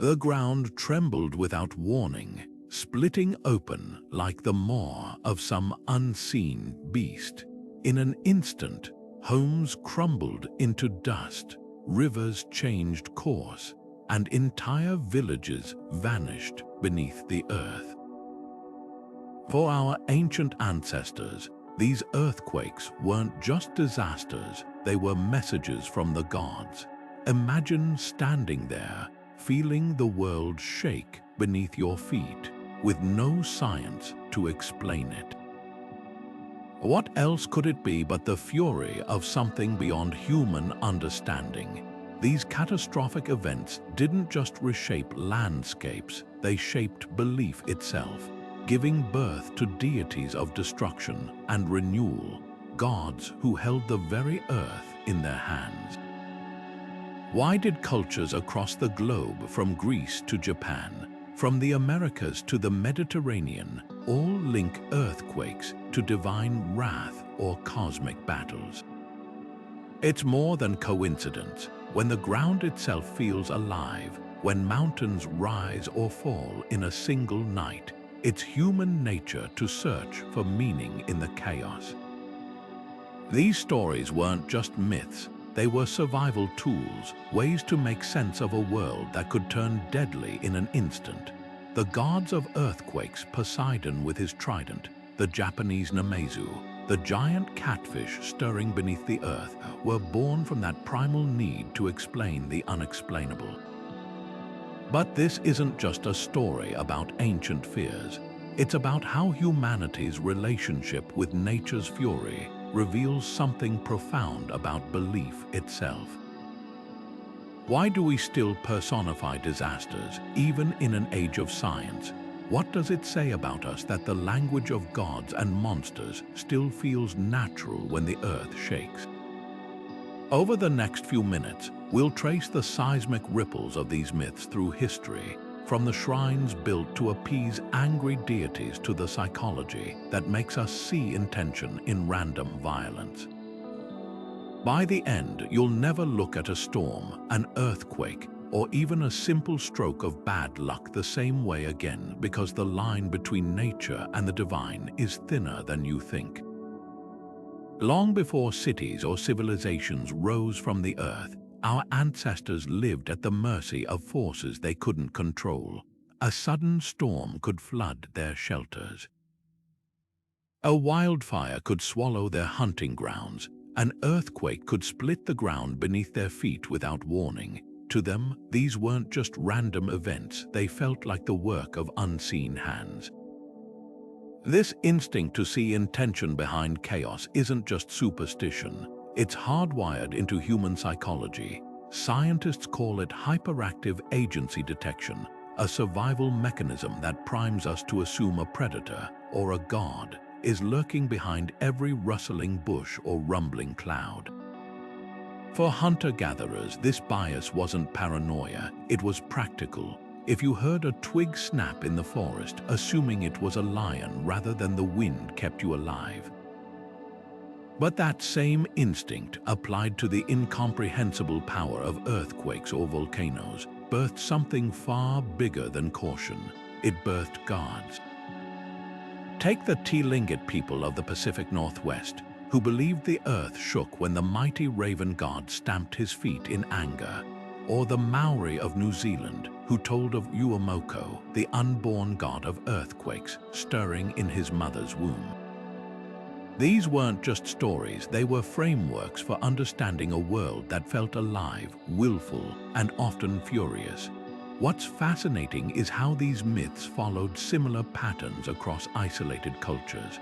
The ground trembled without warning, splitting open like the maw of some unseen beast. In an instant, homes crumbled into dust, rivers changed course, and entire villages vanished beneath the earth. For our ancient ancestors, these earthquakes weren't just disasters, they were messages from the gods. Imagine standing there, feeling the world shake beneath your feet, with no science to explain it. What else could it be but the fury of something beyond human understanding? These catastrophic events didn't just reshape landscapes, they shaped belief itself, giving birth to deities of destruction and renewal, gods who held the very earth in their hands. Why did cultures across the globe, from Greece to Japan, from the Americas to the Mediterranean, all link earthquakes to divine wrath or cosmic battles? It's more than coincidence. When the ground itself feels alive, when mountains rise or fall in a single night, it's human nature to search for meaning in the chaos. These stories weren't just myths, they were survival tools, ways to make sense of a world that could turn deadly in an instant. The gods of earthquakes, Poseidon with his trident, the Japanese Namazu, the giant catfish stirring beneath the earth, were born from that primal need to explain the unexplainable. But this isn't just a story about ancient fears. It's about how humanity's relationship with nature's fury reveals something profound about belief itself. Why do we still personify disasters, even in an age of science? What does it say about us that the language of gods and monsters still feels natural when the earth shakes? Over the next few minutes, we'll trace the seismic ripples of these myths through history, from the shrines built to appease angry deities to the psychology that makes us see intention in random violence. By the end, you'll never look at a storm, an earthquake, or even a simple stroke of bad luck the same way again, because the line between nature and the divine is thinner than you think. Long before cities or civilizations rose from the earth, our ancestors lived at the mercy of forces they couldn't control. A sudden storm could flood their shelters. A wildfire could swallow their hunting grounds. An earthquake could split the ground beneath their feet without warning. To them, these weren't just random events, they felt like the work of unseen hands. This instinct to see intention behind chaos isn't just superstition. It's hardwired into human psychology. Scientists call it hyperactive agency detection, a survival mechanism that primes us to assume a predator, or a god, is lurking behind every rustling bush or rumbling cloud. For hunter-gatherers, this bias wasn't paranoia, it was practical. If you heard a twig snap in the forest, assuming it was a lion rather than the wind kept you alive. But that same instinct, applied to the incomprehensible power of earthquakes or volcanoes, birthed something far bigger than caution. It birthed gods. Take the Tlingit people of the Pacific Northwest, who believed the earth shook when the mighty raven god stamped his feet in anger, or the Maori of New Zealand, who told of aumoko, the unborn god of earthquakes, stirring in his mother's womb. These weren't just stories, they were frameworks for understanding a world that felt alive, willful, and often furious. What's fascinating is how these myths followed similar patterns across isolated cultures.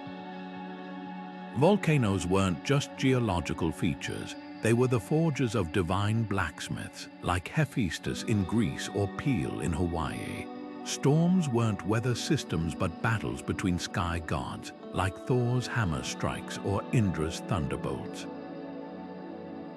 Volcanoes weren't just geological features, they were the forges of divine blacksmiths, like Hephaestus in Greece or Pele in Hawaii. Storms weren't weather systems but battles between sky gods, like Thor's hammer strikes or Indra's thunderbolts.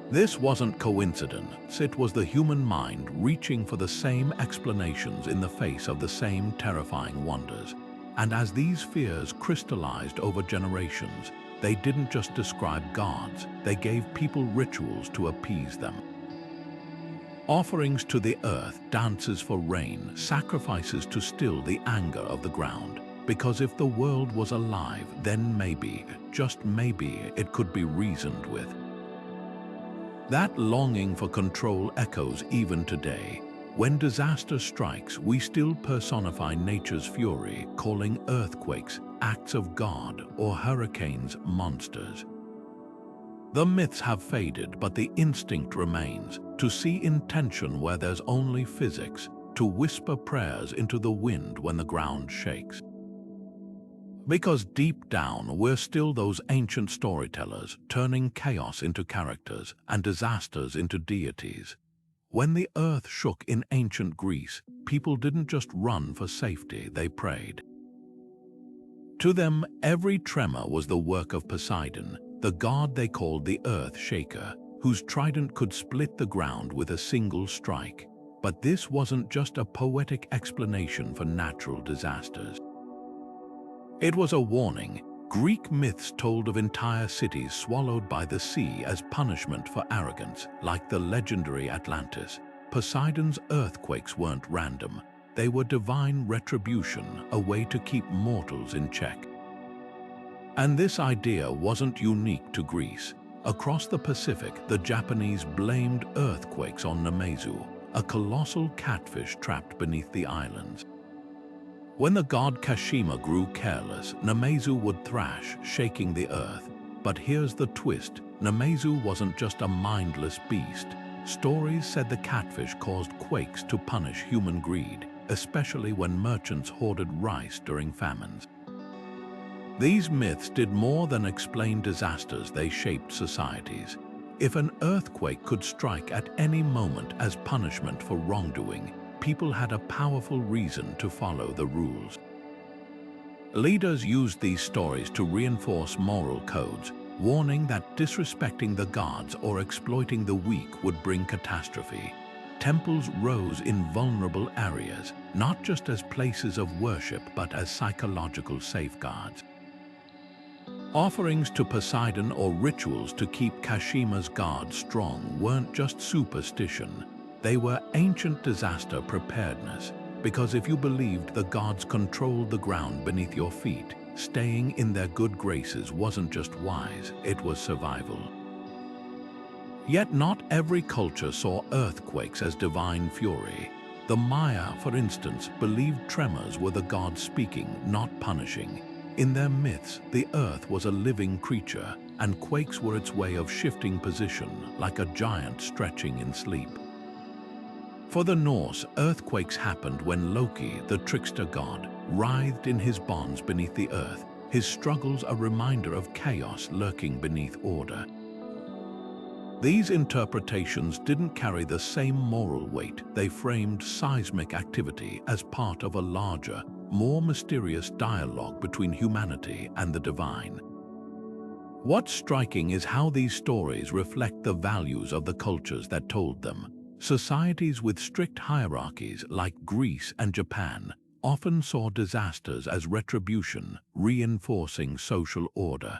This wasn't coincidence, it was the human mind reaching for the same explanations in the face of the same terrifying wonders. And as these fears crystallized over generations, they didn't just describe gods, they gave people rituals to appease them. Offerings to the earth, dances for rain, sacrifices to still the anger of the ground. Because if the world was alive, then maybe, just maybe, it could be reasoned with. That longing for control echoes even today. When disaster strikes, we still personify nature's fury, calling earthquakes acts of God or hurricanes monsters. The myths have faded, but the instinct remains, to see intention where there's only physics, to whisper prayers into the wind when the ground shakes. Because deep down, we're still those ancient storytellers, turning chaos into characters and disasters into deities. When the earth shook in ancient Greece, people didn't just run for safety, they prayed. To them, every tremor was the work of Poseidon, the god they called the earth shaker, whose trident could split the ground with a single strike. But this wasn't just a poetic explanation for natural disasters. It was a warning. Greek myths told of entire cities swallowed by the sea as punishment for arrogance, like the legendary Atlantis. Poseidon's earthquakes weren't random. They were divine retribution, a way to keep mortals in check. And this idea wasn't unique to Greece. Across the Pacific, the Japanese blamed earthquakes on Namazu, a colossal catfish trapped beneath the islands. When the god Kashima grew careless, Namazu would thrash, shaking the earth. But here's the twist. Namazu wasn't just a mindless beast. Stories said the catfish caused quakes to punish human greed, especially when merchants hoarded rice during famines. These myths did more than explain disasters, they shaped societies. If an earthquake could strike at any moment as punishment for wrongdoing, people had a powerful reason to follow the rules. Leaders used these stories to reinforce moral codes, warning that disrespecting the gods or exploiting the weak would bring catastrophe. Temples rose in vulnerable areas, not just as places of worship but as psychological safeguards. Offerings to Poseidon or rituals to keep Kashima's god strong weren't just superstition. They were ancient disaster preparedness, because if you believed the gods controlled the ground beneath your feet, staying in their good graces wasn't just wise, it was survival. Yet not every culture saw earthquakes as divine fury. The Maya, for instance, believed tremors were the gods speaking, not punishing. In their myths, the earth was a living creature, and quakes were its way of shifting position, like a giant stretching in sleep. For the Norse, earthquakes happened when Loki, the trickster god, writhed in his bonds beneath the earth, his struggles a reminder of chaos lurking beneath order. These interpretations didn't carry the same moral weight. They framed seismic activity as part of a larger, more mysterious dialogue between humanity and the divine. What's striking is how these stories reflect the values of the cultures that told them. Societies with strict hierarchies like Greece and Japan often saw disasters as retribution, reinforcing social order.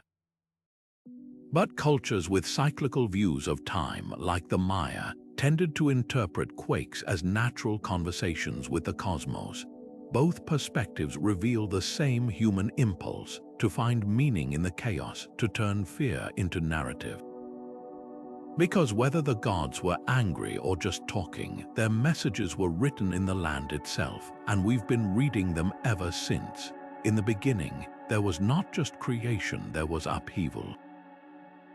But cultures with cyclical views of time, like the Maya, tended to interpret quakes as natural conversations with the cosmos. Both perspectives reveal the same human impulse to find meaning in the chaos, to turn fear into narrative. Because whether the gods were angry or just talking, their messages were written in the land itself, and we've been reading them ever since. In the beginning, there was not just creation, there was upheaval.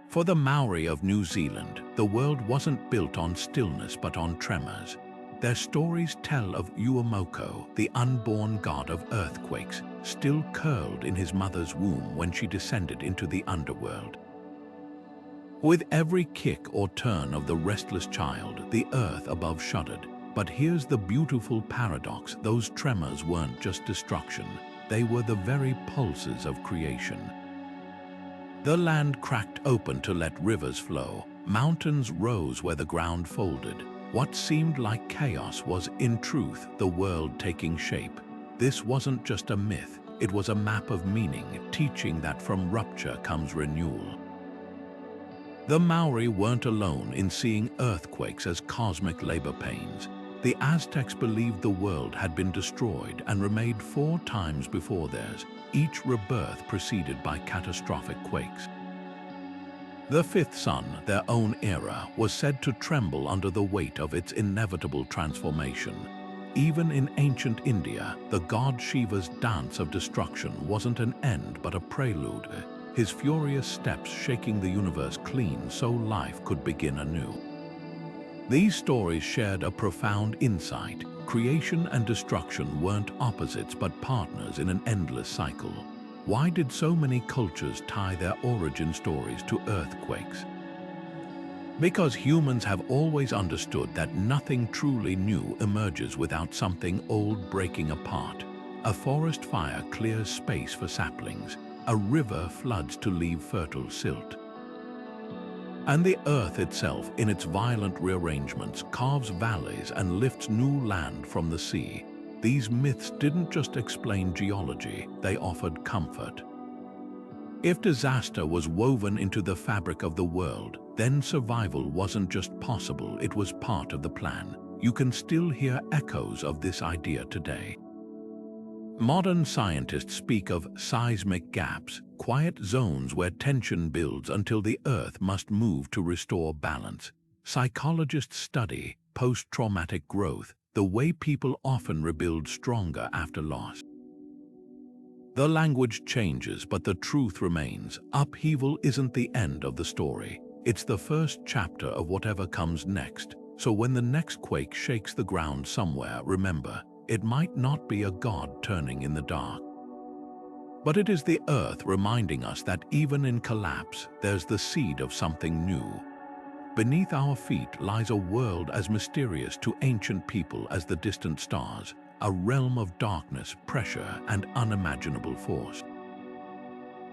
For the Maori of New Zealand, the world wasn't built on stillness but on tremors. Their stories tell of aumoko, the unborn god of earthquakes, still curled in his mother's womb when she descended into the underworld. With every kick or turn of the restless child, the earth above shuddered. But here's the beautiful paradox: those tremors weren't just destruction, they were the very pulses of creation. The land cracked open to let rivers flow, mountains rose where the ground folded. What seemed like chaos was, in truth, the world taking shape. This wasn't just a myth, it was a map of meaning, teaching that from rupture comes renewal. The Maori weren't alone in seeing earthquakes as cosmic labor pains. The Aztecs believed the world had been destroyed and remade 4 times before theirs, each rebirth preceded by catastrophic quakes. The fifth sun, their own era, was said to tremble under the weight of its inevitable transformation. Even in ancient India, the god Shiva's dance of destruction wasn't an end but a prelude, his furious steps shaking the universe clean so life could begin anew. These stories shared a profound insight. Creation and destruction weren't opposites but partners in an endless cycle. Why did so many cultures tie their origin stories to earthquakes? Because humans have always understood that nothing truly new emerges without something old breaking apart. A forest fire clears space for saplings. A river floods to leave fertile silt. And the earth itself, in its violent rearrangements, carves valleys and lifts new land from the sea. These myths didn't just explain geology, they offered comfort. If disaster was woven into the fabric of the world, then survival wasn't just possible, it was part of the plan. You can still hear echoes of this idea today. Modern scientists speak of seismic gaps, quiet zones where tension builds until the Earth must move to restore balance. Psychologists study post-traumatic growth, the way people often rebuild stronger after loss. The language changes, but the truth remains. Upheaval isn't the end of the story. It's the first chapter of whatever comes next. So when the next quake shakes the ground somewhere, remember, it might not be a god turning in the dark. But it is the earth reminding us that even in collapse, there's the seed of something new. Beneath our feet lies a world as mysterious to ancient people as the distant stars, a realm of darkness, pressure, and unimaginable force.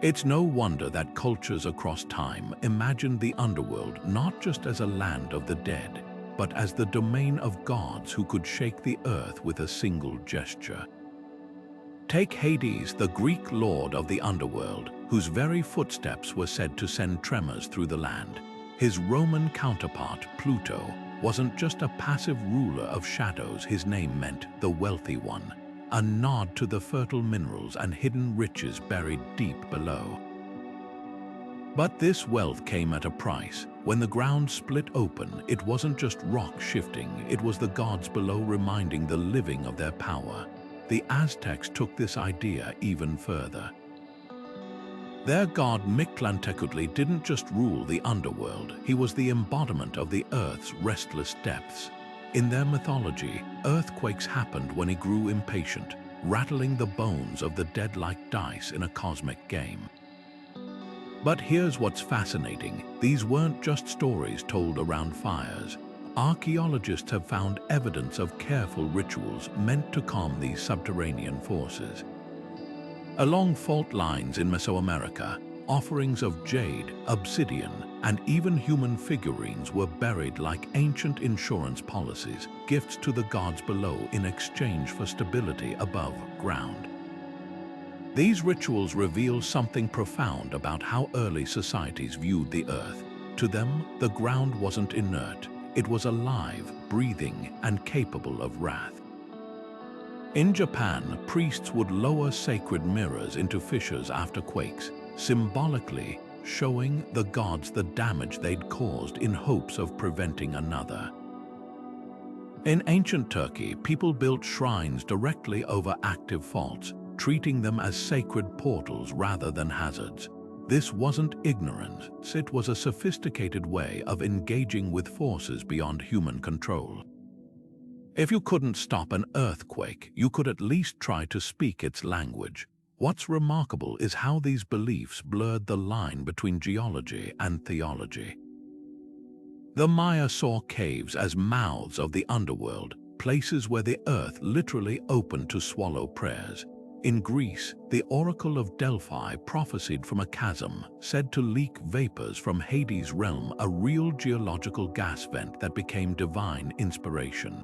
It's no wonder that cultures across time imagined the underworld not just as a land of the dead, but as the domain of gods who could shake the earth with a single gesture. Take Hades, the Greek lord of the underworld, whose very footsteps were said to send tremors through the land. His Roman counterpart, Pluto, wasn't just a passive ruler of shadows. His name meant the wealthy one, a nod to the fertile minerals and hidden riches buried deep below. But this wealth came at a price. When the ground split open, it wasn't just rock shifting, it was the gods below reminding the living of their power. The Aztecs took this idea even further. Their god Mictlantecutli didn't just rule the underworld, he was the embodiment of the earth's restless depths. In their mythology, earthquakes happened when he grew impatient, rattling the bones of the dead like dice in a cosmic game. But here's what's fascinating. These weren't just stories told around fires. Archaeologists have found evidence of careful rituals meant to calm these subterranean forces. Along fault lines in Mesoamerica, offerings of jade, obsidian, and even human figurines were buried like ancient insurance policies, gifts to the gods below in exchange for stability above ground. These rituals reveal something profound about how early societies viewed the earth. To them, the ground wasn't inert. It was alive, breathing, and capable of wrath. In Japan, priests would lower sacred mirrors into fissures after quakes, symbolically showing the gods the damage they'd caused in hopes of preventing another. In ancient Turkey, people built shrines directly over active faults, treating them as sacred portals rather than hazards. This wasn't ignorance, it was a sophisticated way of engaging with forces beyond human control. If you couldn't stop an earthquake, you could at least try to speak its language. What's remarkable is how these beliefs blurred the line between geology and theology. The Maya saw caves as mouths of the underworld, places where the earth literally opened to swallow prayers. In Greece, the Oracle of Delphi prophesied from a chasm, said to leak vapors from Hades' realm, a real geological gas vent that became divine inspiration.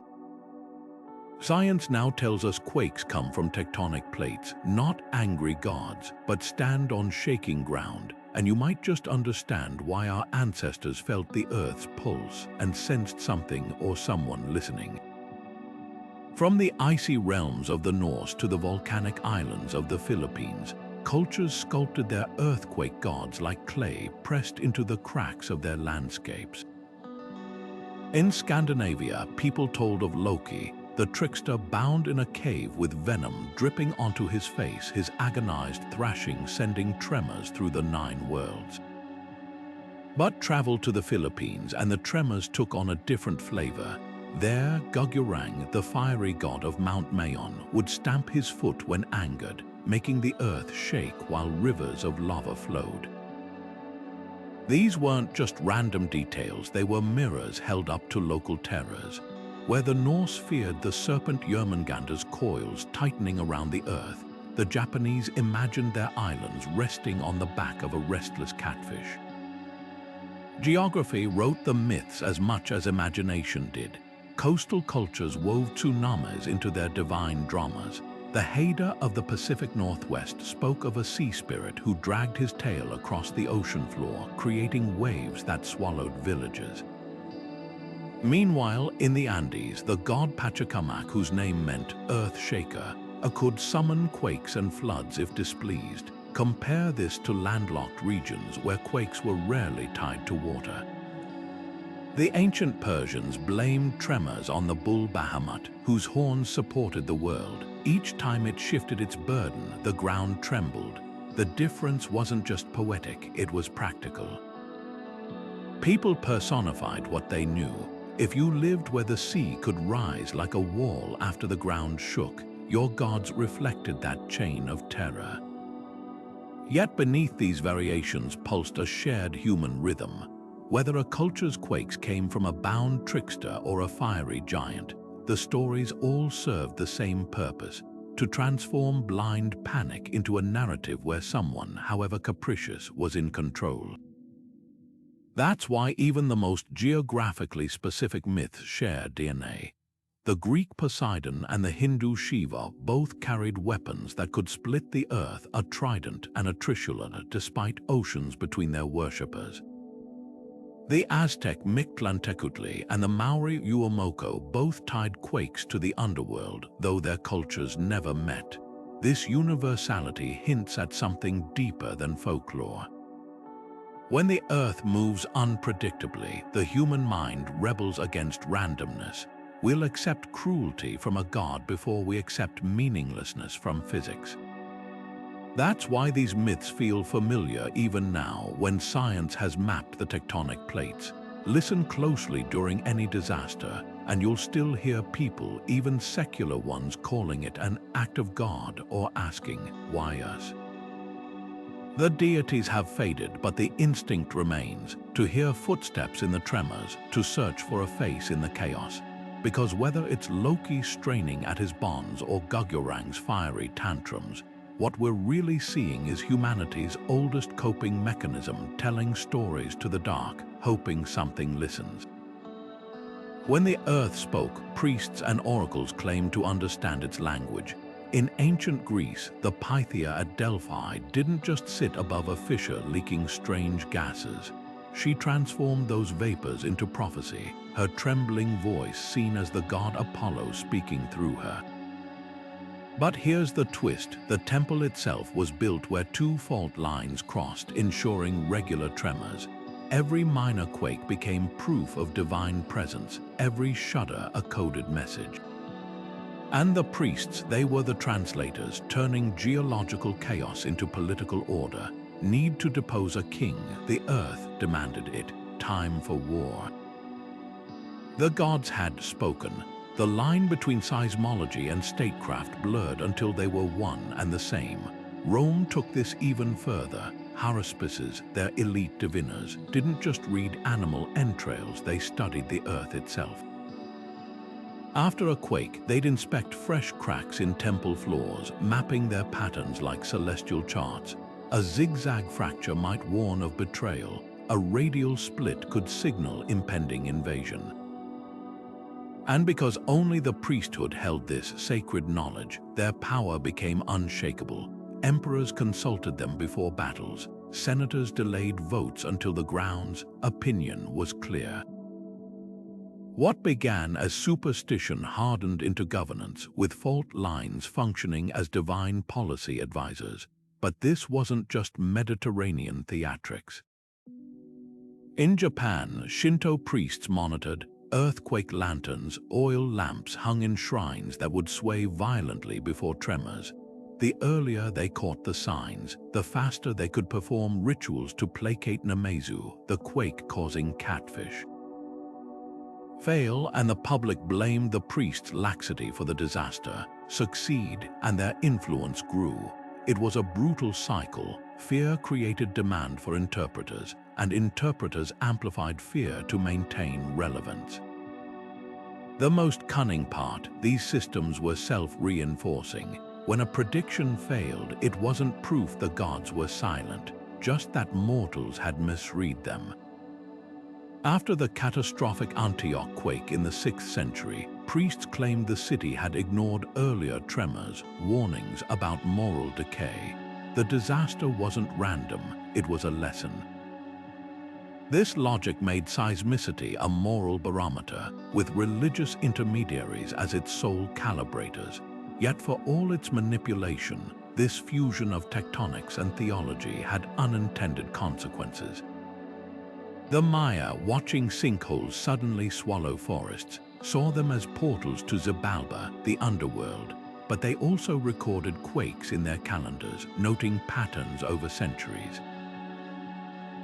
Science now tells us quakes come from tectonic plates, not angry gods, but stand on shaking ground. and you might just understand why our ancestors felt the Earth's pulse and sensed something or someone listening. From the icy realms of the Norse to the volcanic islands of the Philippines, cultures sculpted their earthquake gods like clay pressed into the cracks of their landscapes. In Scandinavia, people told of Loki, the trickster bound in a cave with venom dripping onto his face, his agonized thrashing sending tremors through the 9 worlds. But travel to the Philippines and the tremors took on a different flavor. There, Gugurang, the fiery god of Mount Mayon, would stamp his foot when angered, making the earth shake while rivers of lava flowed. These weren't just random details, they were mirrors held up to local terrors. Where the Norse feared the serpent Jörmungandr's coils tightening around the earth, the Japanese imagined their islands resting on the back of a restless catfish. Geography wrote the myths as much as imagination did. Coastal cultures wove tsunamis into their divine dramas. The Haida of the Pacific Northwest spoke of a sea spirit who dragged his tail across the ocean floor, creating waves that swallowed villages. Meanwhile, in the Andes, the god Pachacamac, whose name meant Earth Shaker, could summon quakes and floods if displeased. Compare this to landlocked regions where quakes were rarely tied to water. The ancient Persians blamed tremors on the bull Bahamut, whose horns supported the world. Each time it shifted its burden, the ground trembled. The difference wasn't just poetic, it was practical. People personified what they knew. If you lived where the sea could rise like a wall after the ground shook, your gods reflected that chain of terror. Yet beneath these variations pulsed a shared human rhythm. Whether a culture's quakes came from a bound trickster or a fiery giant, the stories all served the same purpose: to transform blind panic into a narrative where someone, however capricious, was in control. That's why even the most geographically specific myths share DNA. The Greek Poseidon and the Hindu Shiva both carried weapons that could split the earth, a trident and a trishula, despite oceans between their worshippers. The Aztec Mictlantecutli and the Maori aumoko both tied quakes to the underworld, though their cultures never met. This universality hints at something deeper than folklore. When the earth moves unpredictably, the human mind rebels against randomness. We'll accept cruelty from a god before we accept meaninglessness from physics. That's why these myths feel familiar even now, when science has mapped the tectonic plates. Listen closely during any disaster, and you'll still hear people, even secular ones, calling it an act of God or asking, why us? The deities have faded, but the instinct remains: to hear footsteps in the tremors, to search for a face in the chaos. Because whether it's Loki straining at his bonds or Gugurang's fiery tantrums, what we're really seeing is humanity's oldest coping mechanism, telling stories to the dark, hoping something listens. When the earth spoke, priests and oracles claimed to understand its language. In ancient Greece, the Pythia at Delphi didn't just sit above a fissure leaking strange gases. She transformed those vapors into prophecy, her trembling voice seen as the god Apollo speaking through her. But here's the twist: the temple itself was built where 2 fault lines crossed, ensuring regular tremors. Every minor quake became proof of divine presence, every shudder a coded message. And the priests, they were the translators, turning geological chaos into political order. Need to depose a king, the earth demanded it. Time for war. The gods had spoken. The line between seismology and statecraft blurred until they were one and the same. Rome took this even further. Haruspices, their elite diviners, didn't just read animal entrails, they studied the earth itself. After a quake, they'd inspect fresh cracks in temple floors, mapping their patterns like celestial charts. A zigzag fracture might warn of betrayal. A radial split could signal impending invasion. And because only the priesthood held this sacred knowledge, their power became unshakable. Emperors consulted them before battles. senators delayed votes until the ground's opinion was clear. What began as superstition hardened into governance, with fault lines functioning as divine policy advisors. But this wasn't just Mediterranean theatrics. In Japan, Shinto priests monitored earthquake lanterns, oil lamps hung in shrines that would sway violently before tremors. The earlier they caught the signs, the faster they could perform rituals to placate Namazu, the quake-causing catfish. Fail, and the public blamed the priest's laxity for the disaster. Succeed, and their influence grew. It was a brutal cycle. Fear created demand for interpreters, and interpreters amplified fear to maintain relevance. The most cunning part, these systems were self-reinforcing. When a prediction failed, it wasn't proof the gods were silent, just that mortals had misread them. After the catastrophic Antioch quake in the 6th century, priests claimed the city had ignored earlier tremors, warnings about moral decay. The disaster wasn't random, it was a lesson. This logic made seismicity a moral barometer, with religious intermediaries as its sole calibrators. Yet for all its manipulation, this fusion of tectonics and theology had unintended consequences. The Maya, watching sinkholes suddenly swallow forests, saw them as portals to Xibalba, the underworld, but they also recorded quakes in their calendars, noting patterns over centuries.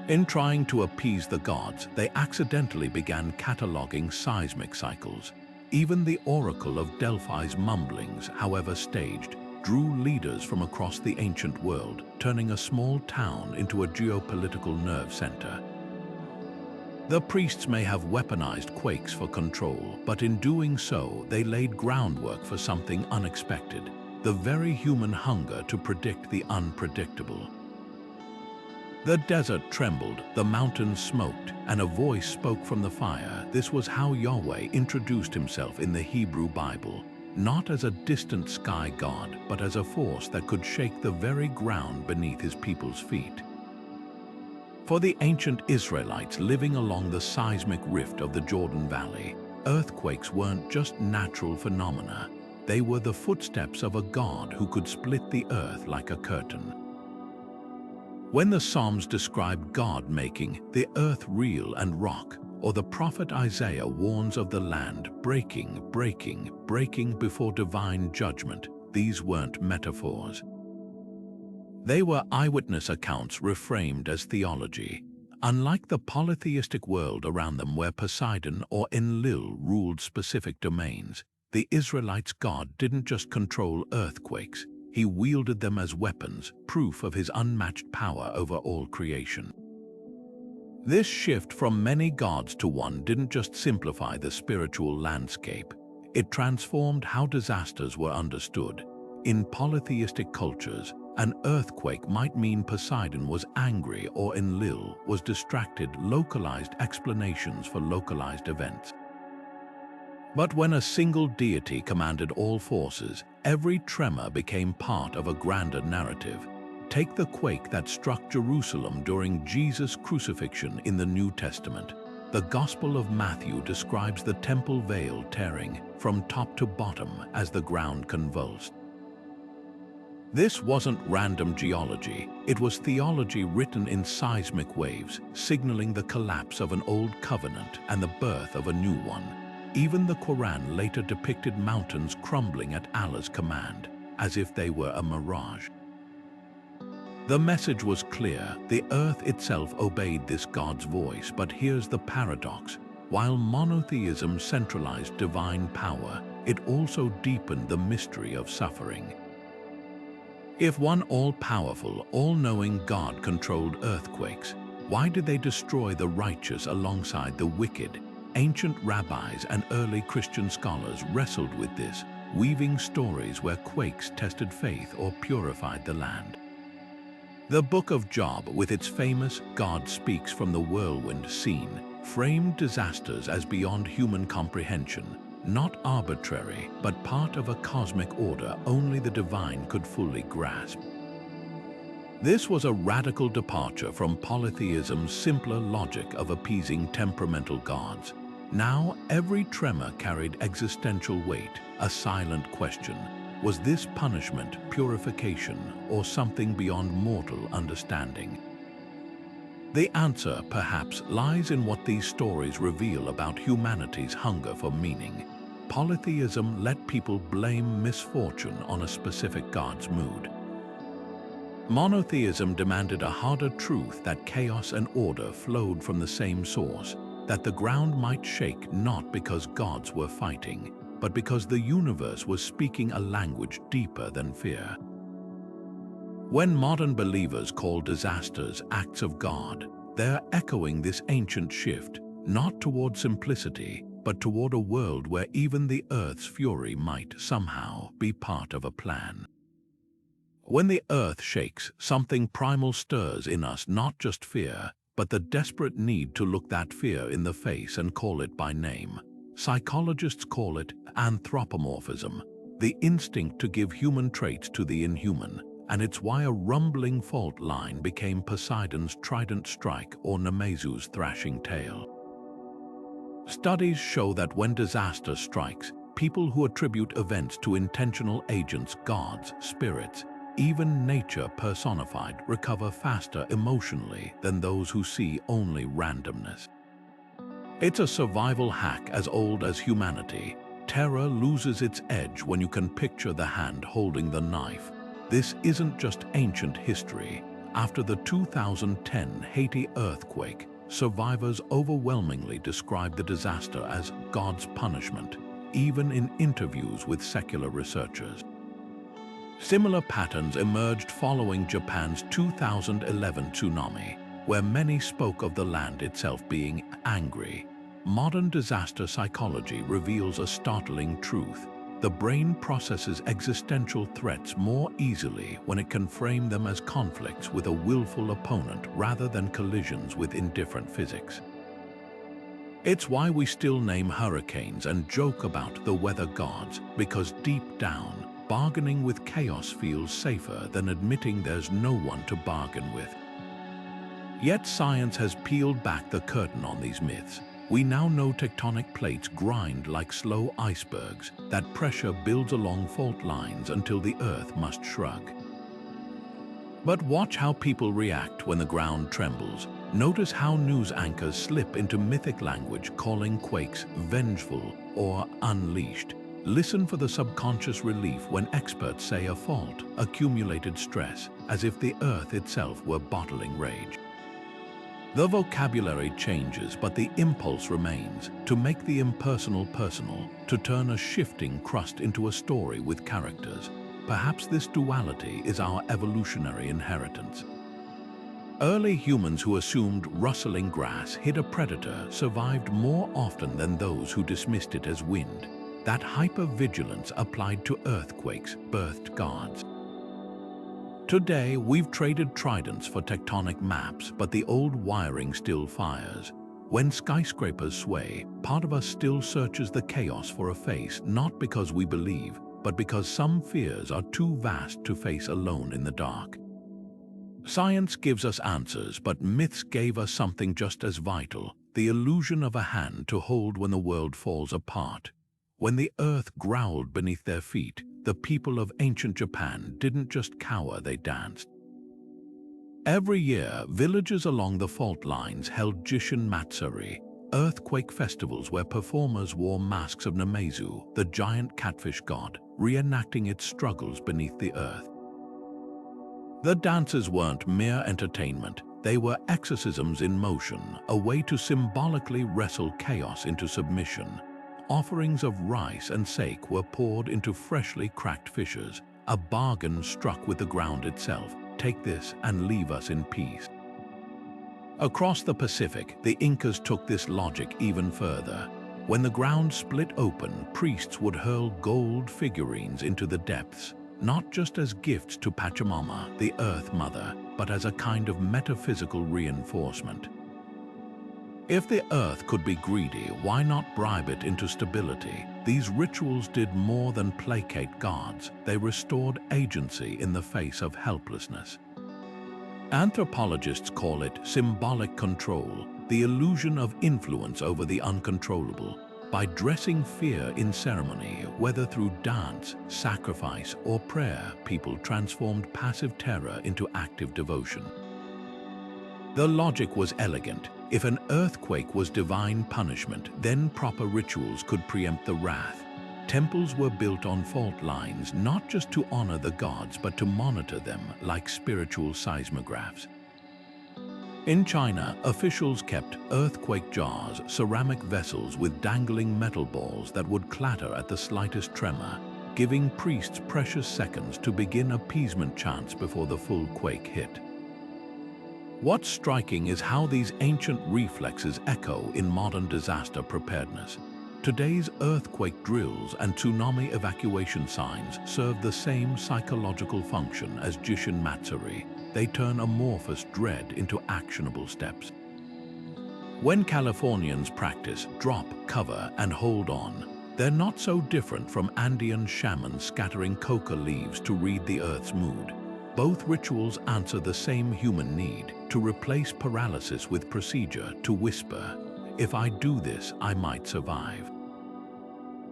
In trying to appease the gods, they accidentally began cataloging seismic cycles. Even the oracle of Delphi's mumblings, however staged, drew leaders from across the ancient world, turning a small town into a geopolitical nerve center. The priests may have weaponized quakes for control, but in doing so, they laid groundwork for something unexpected, the very human hunger to predict the unpredictable. The desert trembled, the mountains smoked, and a voice spoke from the fire. This was how Yahweh introduced himself in the Hebrew Bible, not as a distant sky god, but as a force that could shake the very ground beneath his people's feet. For the ancient Israelites living along the seismic rift of the Jordan Valley, earthquakes weren't just natural phenomena. They were the footsteps of a God who could split the earth like a curtain. When the Psalms describe God making the earth reel and rock, or the prophet Isaiah warns of the land breaking before divine judgment, these weren't metaphors. They were eyewitness accounts reframed as theology. Unlike the polytheistic world around them where Poseidon or Enlil ruled specific domains, the Israelites' God didn't just control earthquakes, he wielded them as weapons, proof of his unmatched power over all creation. This shift from many gods to one didn't just simplify the spiritual landscape, it transformed how disasters were understood. In polytheistic cultures, an earthquake might mean Poseidon was angry or Enlil was distracted, localized explanations for localized events. But when a single deity commanded all forces, every tremor became part of a grander narrative. Take the quake that struck Jerusalem during Jesus' crucifixion in the New Testament. The Gospel of Matthew describes the temple veil tearing from top to bottom as the ground convulsed. This wasn't random geology, it was theology written in seismic waves, signaling the collapse of an old covenant and the birth of a new one. Even the Quran later depicted mountains crumbling at Allah's command, as if they were a mirage. The message was clear, the earth itself obeyed this God's voice, but here's the paradox. While monotheism centralized divine power, it also deepened the mystery of suffering. If one all-powerful, all-knowing God controlled earthquakes, why did they destroy the righteous alongside the wicked? Ancient rabbis and early Christian scholars wrestled with this, weaving stories where quakes tested faith or purified the land. The Book of Job, with its famous "God speaks from the whirlwind" scene, framed disasters as beyond human comprehension, not arbitrary, but part of a cosmic order only the divine could fully grasp. This was a radical departure from polytheism's simpler logic of appeasing temperamental gods. Now, every tremor carried existential weight, a silent question. Was this punishment, purification, or something beyond mortal understanding? The answer, perhaps, lies in what these stories reveal about humanity's hunger for meaning. Polytheism let people blame misfortune on a specific god's mood. Monotheism demanded a harder truth that chaos and order flowed from the same source, that the ground might shake not because gods were fighting, but because the universe was speaking a language deeper than fear. When modern believers call disasters acts of God, they're echoing this ancient shift, not toward simplicity, but toward a world where even the earth's fury might somehow be part of a plan. When the earth shakes, something primal stirs in us, not just fear, but the desperate need to look that fear in the face and call it by name. Psychologists call it anthropomorphism, the instinct to give human traits to the inhuman, and it's why a rumbling fault line became Poseidon's trident strike or Namazu's thrashing tail. Studies show that when disaster strikes, people who attribute events to intentional agents, gods, spirits, even nature personified, recover faster emotionally than those who see only randomness. It's a survival hack as old as humanity. Terror loses its edge when you can picture the hand holding the knife. This isn't just ancient history. After the 2010 Haiti earthquake, survivors overwhelmingly described the disaster as God's punishment, even in interviews with secular researchers. Similar patterns emerged following Japan's 2011 tsunami, where many spoke of the land itself being angry. Modern disaster psychology reveals a startling truth. The brain processes existential threats more easily when it can frame them as conflicts with a willful opponent rather than collisions with indifferent physics. It's why we still name hurricanes and joke about the weather gods, because deep down, bargaining with chaos feels safer than admitting there's no one to bargain with. Yet science has peeled back the curtain on these myths. We now know tectonic plates grind like slow icebergs, that pressure builds along fault lines until the earth must shrug. But watch how people react when the ground trembles. Notice how news anchors slip into mythic language, calling quakes vengeful or unleashed. Listen for the subconscious relief when experts say a fault, accumulated stress, as if the earth itself were bottling rage. The vocabulary changes, but the impulse remains, to make the impersonal personal, to turn a shifting crust into a story with characters. Perhaps this duality is our evolutionary inheritance. Early humans who assumed rustling grass hid a predator survived more often than those who dismissed it as wind. That hypervigilance applied to earthquakes birthed gods. Today, we've traded tridents for tectonic maps, but the old wiring still fires. When skyscrapers sway, part of us still searches the chaos for a face, not because we believe, but because some fears are too vast to face alone in the dark. Science gives us answers, but myths gave us something just as vital, the illusion of a hand to hold when the world falls apart. When the earth growled beneath their feet, the people of ancient Japan didn't just cower, they danced. Every year, villages along the fault lines held Jishin Matsuri, earthquake festivals where performers wore masks of Namazu, the giant catfish god, reenacting its struggles beneath the earth. The dances weren't mere entertainment, they were exorcisms in motion, a way to symbolically wrestle chaos into submission. Offerings of rice and sake were poured into freshly cracked fissures, a bargain struck with the ground itself. Take this and leave us in peace. Across the Pacific, the Incas took this logic even further. When the ground split open, priests would hurl gold figurines into the depths, not just as gifts to Pachamama, the Earth Mother, but as a kind of metaphysical reinforcement. If the earth could be greedy, why not bribe it into stability? These rituals did more than placate gods. They restored agency in the face of helplessness. Anthropologists call it symbolic control, the illusion of influence over the uncontrollable. By dressing fear in ceremony, whether through dance, sacrifice, or prayer, people transformed passive terror into active devotion. The logic was elegant. If an earthquake was divine punishment, then proper rituals could preempt the wrath. Temples were built on fault lines, not just to honor the gods, but to monitor them like spiritual seismographs. In China, officials kept earthquake jars, ceramic vessels with dangling metal balls that would clatter at the slightest tremor, giving priests precious seconds to begin appeasement chants before the full quake hit. What's striking is how these ancient reflexes echo in modern disaster preparedness. Today's earthquake drills and tsunami evacuation signs serve the same psychological function as Jishin Matsuri. They turn amorphous dread into actionable steps. When Californians practice drop, cover, and hold on, they're not so different from Andean shamans scattering coca leaves to read the earth's mood. Both rituals answer the same human need, to replace paralysis with procedure, to whisper, "If I do this, I might survive."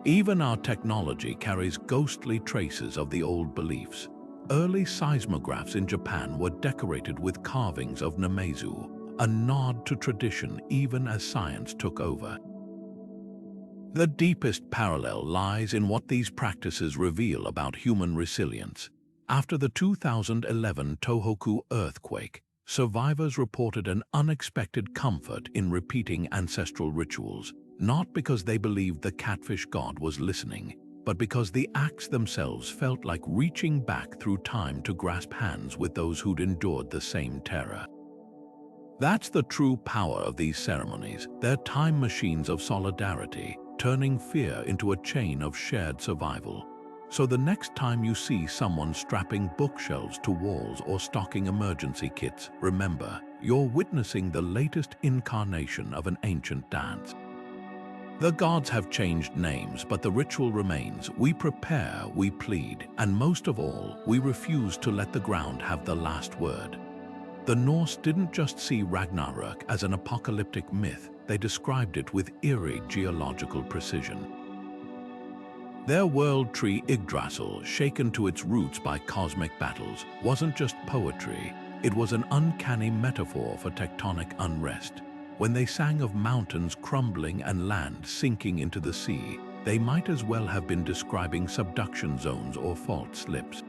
Even our technology carries ghostly traces of the old beliefs. Early seismographs in Japan were decorated with carvings of Namazu, a nod to tradition even as science took over. The deepest parallel lies in what these practices reveal about human resilience. After the 2011 Tohoku earthquake, survivors reported an unexpected comfort in repeating ancestral rituals, not because they believed the catfish god was listening, but because the acts themselves felt like reaching back through time to grasp hands with those who'd endured the same terror. That's the true power of these ceremonies. They're time machines of solidarity, turning fear into a chain of shared survival. So the next time you see someone strapping bookshelves to walls or stocking emergency kits, remember, you're witnessing the latest incarnation of an ancient dance. The gods have changed names, but the ritual remains. We prepare, we plead, and most of all, we refuse to let the ground have the last word. The Norse didn't just see Ragnarök as an apocalyptic myth, they described it with eerie geological precision. Their world tree Yggdrasil, shaken to its roots by cosmic battles, wasn't just poetry, it was an uncanny metaphor for tectonic unrest. When they sang of mountains crumbling and land sinking into the sea, they might as well have been describing subduction zones or fault slips.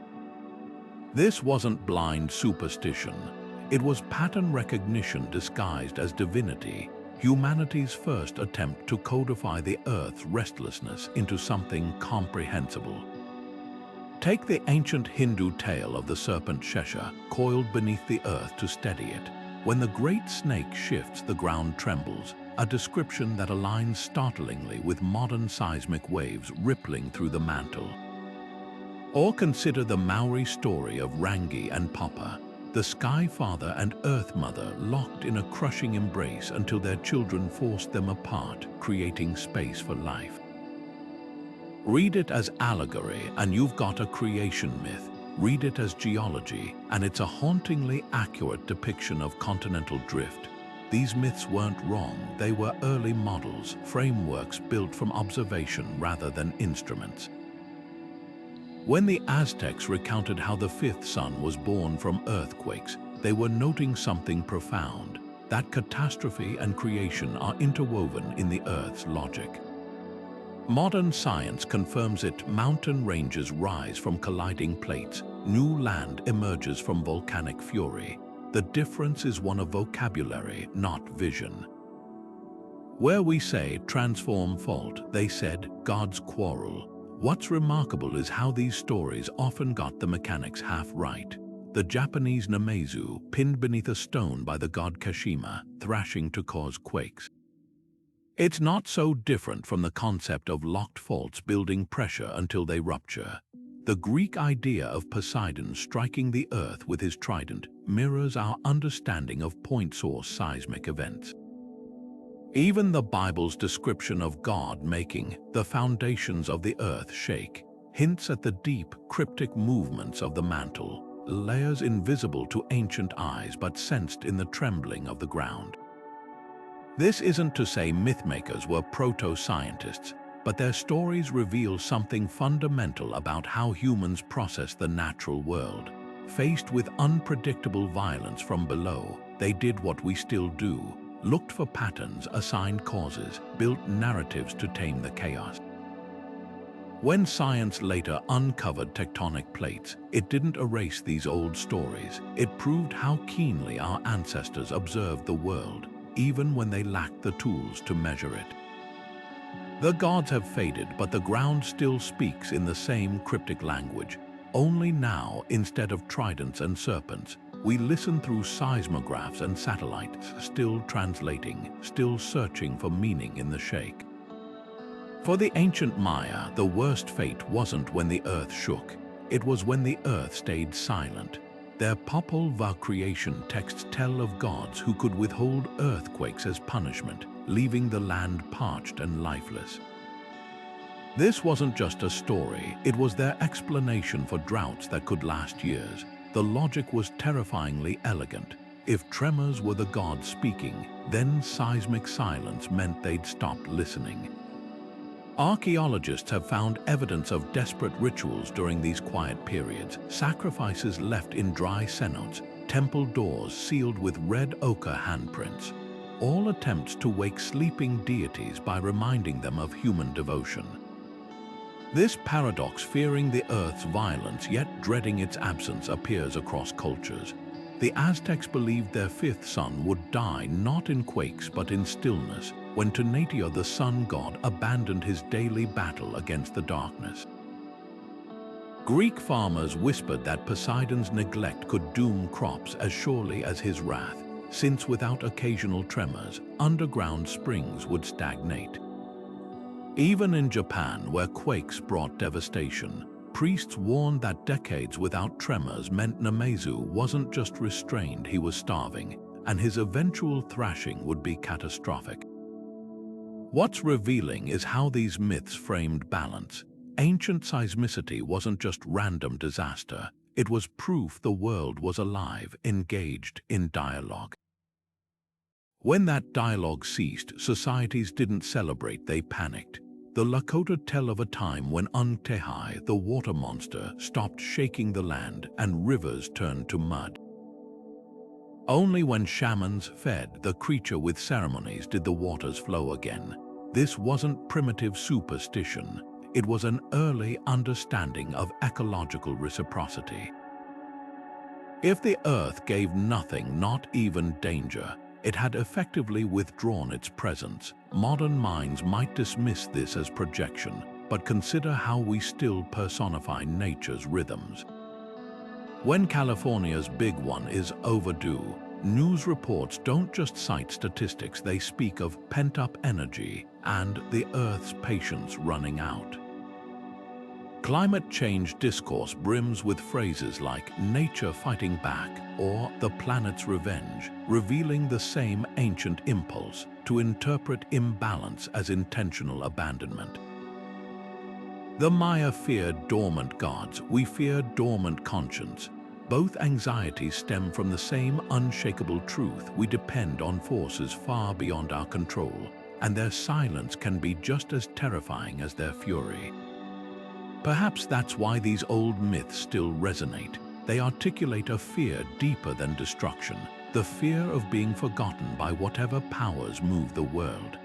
This wasn't blind superstition. It was pattern recognition disguised as divinity, humanity's first attempt to codify the Earth's restlessness into something comprehensible. Take the ancient Hindu tale of the serpent Shesha, coiled beneath the earth to steady it. When the great snake shifts, the ground trembles, a description that aligns startlingly with modern seismic waves rippling through the mantle. Or consider the Maori story of Rangi and Papa, the Sky Father and Earth Mother locked in a crushing embrace until their children forced them apart, creating space for life. Read it as allegory and you've got a creation myth. Read it as geology, and it's a hauntingly accurate depiction of continental drift. These myths weren't wrong, they were early models, frameworks built from observation rather than instruments. When the Aztecs recounted how the fifth sun was born from earthquakes, they were noting something profound, that catastrophe and creation are interwoven in the Earth's logic. Modern science confirms it. Mountain ranges rise from colliding plates. New land emerges from volcanic fury. The difference is one of vocabulary, not vision. Where we say transform fault, they said God's quarrel. What's remarkable is how these stories often got the mechanics half right. The Japanese Namazu, pinned beneath a stone by the god Kashima, thrashing to cause quakes. It's not so different from the concept of locked faults building pressure until they rupture. The Greek idea of Poseidon striking the earth with his trident mirrors our understanding of point source seismic events. Even the Bible's description of God making the foundations of the earth shake hints at the deep, cryptic movements of the mantle, layers invisible to ancient eyes but sensed in the trembling of the ground. This isn't to say mythmakers were proto-scientists, but their stories reveal something fundamental about how humans process the natural world. Faced with unpredictable violence from below, they did what we still do: looked for patterns, assigned causes, built narratives to tame the chaos. When science later uncovered tectonic plates, it didn't erase these old stories. It proved how keenly our ancestors observed the world, even when they lacked the tools to measure it. The gods have faded, but the ground still speaks in the same cryptic language. Only now, instead of tridents and serpents, we listen through seismographs and satellites, still translating, still searching for meaning in the shake. For the ancient Maya, the worst fate wasn't when the earth shook. It was when the earth stayed silent. Their Popol Vuh creation texts tell of gods who could withhold earthquakes as punishment, leaving the land parched and lifeless. This wasn't just a story, it was their explanation for droughts that could last years. The logic was terrifyingly elegant. If tremors were the gods speaking, then seismic silence meant they'd stopped listening. Archaeologists have found evidence of desperate rituals during these quiet periods: sacrifices left in dry cenotes, temple doors sealed with red ochre handprints, all attempts to wake sleeping deities by reminding them of human devotion. This paradox, fearing the earth's violence yet dreading its absence, appears across cultures. The Aztecs believed their fifth son would die not in quakes but in stillness, when Tonatiuh, the sun god, abandoned his daily battle against the darkness. Greek farmers whispered that Poseidon's neglect could doom crops as surely as his wrath, since without occasional tremors, underground springs would stagnate. Even in Japan, where quakes brought devastation, priests warned that decades without tremors meant Namazu wasn't just restrained, he was starving, and his eventual thrashing would be catastrophic. What's revealing is how these myths framed balance. Ancient seismicity wasn't just random disaster, it was proof the world was alive, engaged in dialogue. When that dialogue ceased, societies didn't celebrate, they panicked. The Lakota tell of a time when Untehai, the water monster, stopped shaking the land and rivers turned to mud. Only when shamans fed the creature with ceremonies did the waters flow again. This wasn't primitive superstition, it was an early understanding of ecological reciprocity. If the earth gave nothing, not even danger, it had effectively withdrawn its presence. Modern minds might dismiss this as projection, but consider how we still personify nature's rhythms. When California's big one is overdue, news reports don't just cite statistics, they speak of pent-up energy and the Earth's patience running out. Climate change discourse brims with phrases like nature fighting back or the planet's revenge, revealing the same ancient impulse to interpret imbalance as intentional abandonment. The Maya feared dormant gods, we fear dormant conscience. Both anxieties stem from the same unshakable truth: we depend on forces far beyond our control, and their silence can be just as terrifying as their fury. Perhaps that's why these old myths still resonate. They articulate a fear deeper than destruction, the fear of being forgotten by whatever powers move the world.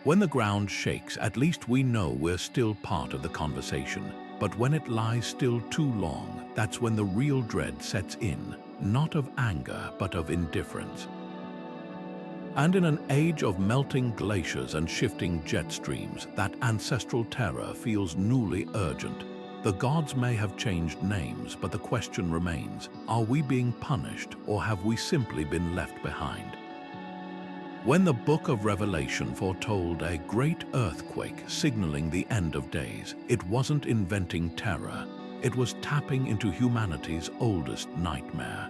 When the ground shakes, at least we know we're still part of the conversation. But when it lies still too long, that's when the real dread sets in, not of anger, but of indifference. And in an age of melting glaciers and shifting jet streams, that ancestral terror feels newly urgent. The gods may have changed names, but the question remains: are we being punished, or have we simply been left behind? When the Book of Revelation foretold a great earthquake signaling the end of days, it wasn't inventing terror, it was tapping into humanity's oldest nightmare.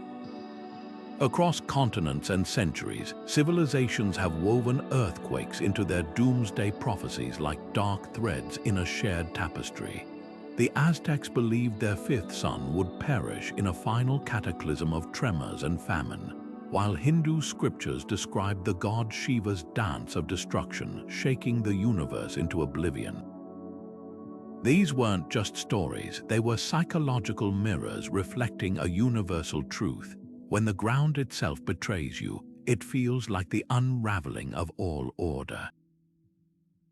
Across continents and centuries, civilizations have woven earthquakes into their doomsday prophecies like dark threads in a shared tapestry. The Aztecs believed their fifth son would perish in a final cataclysm of tremors and famine, while Hindu scriptures described the god Shiva's dance of destruction, shaking the universe into oblivion. These weren't just stories, they were psychological mirrors reflecting a universal truth. When the ground itself betrays you, it feels like the unraveling of all order.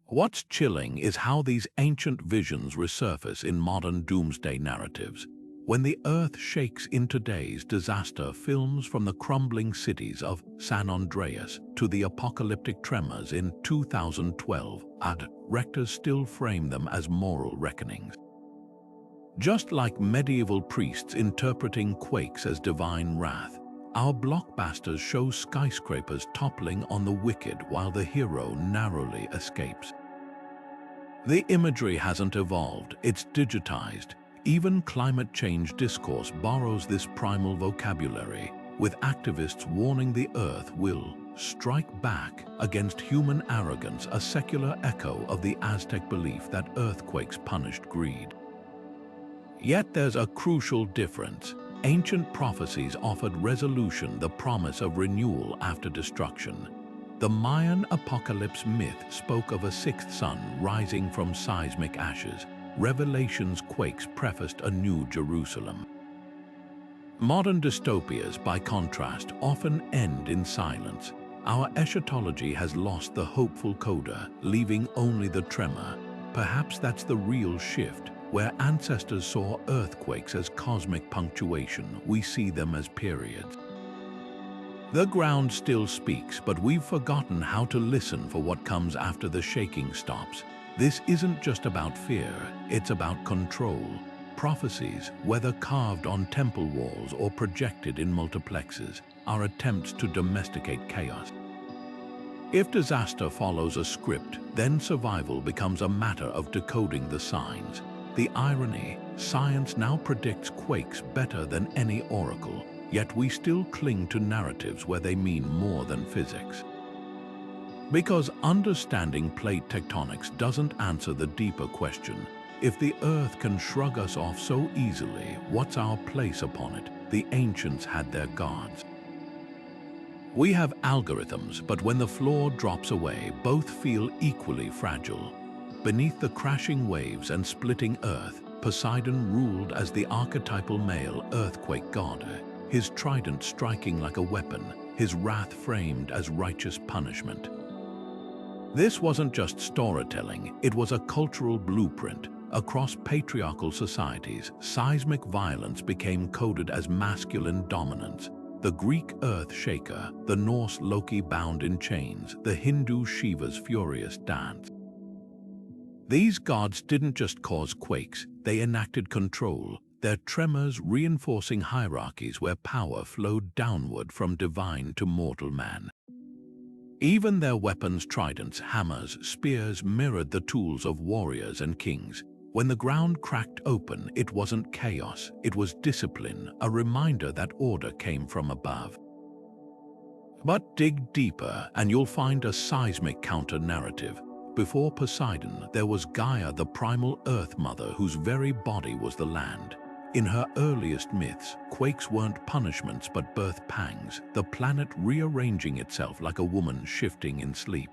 What's chilling is how these ancient visions resurface in modern doomsday narratives. When the earth shakes in today's disaster films, from the crumbling cities of San Andreas to the apocalyptic tremors in 2012, directors still frame them as moral reckonings. Just like medieval priests interpreting quakes as divine wrath, our blockbusters show skyscrapers toppling on the wicked while the hero narrowly escapes. The imagery hasn't evolved, it's digitized. Even climate change discourse borrows this primal vocabulary, with activists warning the Earth will strike back against human arrogance, a secular echo of the Aztec belief that earthquakes punished greed. Yet there's a crucial difference. Ancient prophecies offered resolution, the promise of renewal after destruction. The Mayan apocalypse myth spoke of a sixth sun rising from seismic ashes. Revelation's Quakes prefaced a new Jerusalem. Modern dystopias, by contrast, often end in silence. Our eschatology has lost the hopeful coda, leaving only the tremor. Perhaps that's the real shift. Where ancestors saw earthquakes as cosmic punctuation, we see them as periods. The ground still speaks, but we've forgotten how to listen for what comes after the shaking stops. This isn't just about fear, it's about control. Prophecies, whether carved on temple walls or projected in multiplexes, are attempts to domesticate chaos. If disaster follows a script, then survival becomes a matter of decoding the signs. The irony, science now predicts quakes better than any oracle, yet we still cling to narratives where they mean more than physics. Because understanding plate tectonics doesn't answer the deeper question. If the Earth can shrug us off so easily, what's our place upon it? The ancients had their gods. We have algorithms, but when the floor drops away, both feel equally fragile. Beneath the crashing waves and splitting earth, Poseidon ruled as the archetypal male earthquake god, his trident striking like a weapon, his wrath framed as righteous punishment. This wasn't just storytelling, it was a cultural blueprint. Across patriarchal societies, seismic violence became coded as masculine dominance. The Greek earth shaker, the Norse Loki bound in chains, the Hindu Shiva's furious dance. These gods didn't just cause quakes, they enacted control, their tremors reinforcing hierarchies where power flowed downward from divine to mortal man. Even their weapons, tridents, hammers, spears, mirrored the tools of warriors and kings. When the ground cracked open, it wasn't chaos, it was discipline, a reminder that order came from above. But dig deeper and you'll find a seismic counter-narrative. Before Poseidon, there was Gaia, the primal Earth Mother whose very body was the land. In her earliest myths, quakes weren't punishments but birth pangs, the planet rearranging itself like a woman shifting in sleep.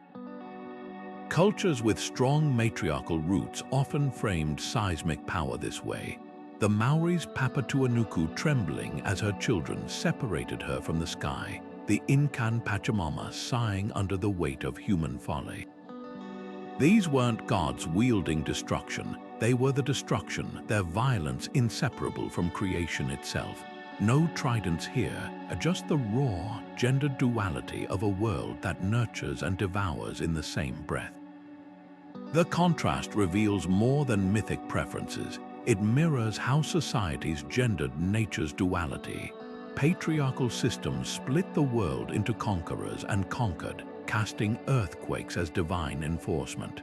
Cultures with strong matriarchal roots often framed seismic power this way. The Maori's Papatuanuku trembling as her children separated her from the sky, the Incan Pachamama sighing under the weight of human folly. These weren't gods wielding destruction, they were the destruction, their violence inseparable from creation itself. No tridents here, just the raw, gendered duality of a world that nurtures and devours in the same breath. The contrast reveals more than mythic preferences. It mirrors how societies gendered nature's duality. Patriarchal systems split the world into conquerors and conquered, casting earthquakes as divine enforcement.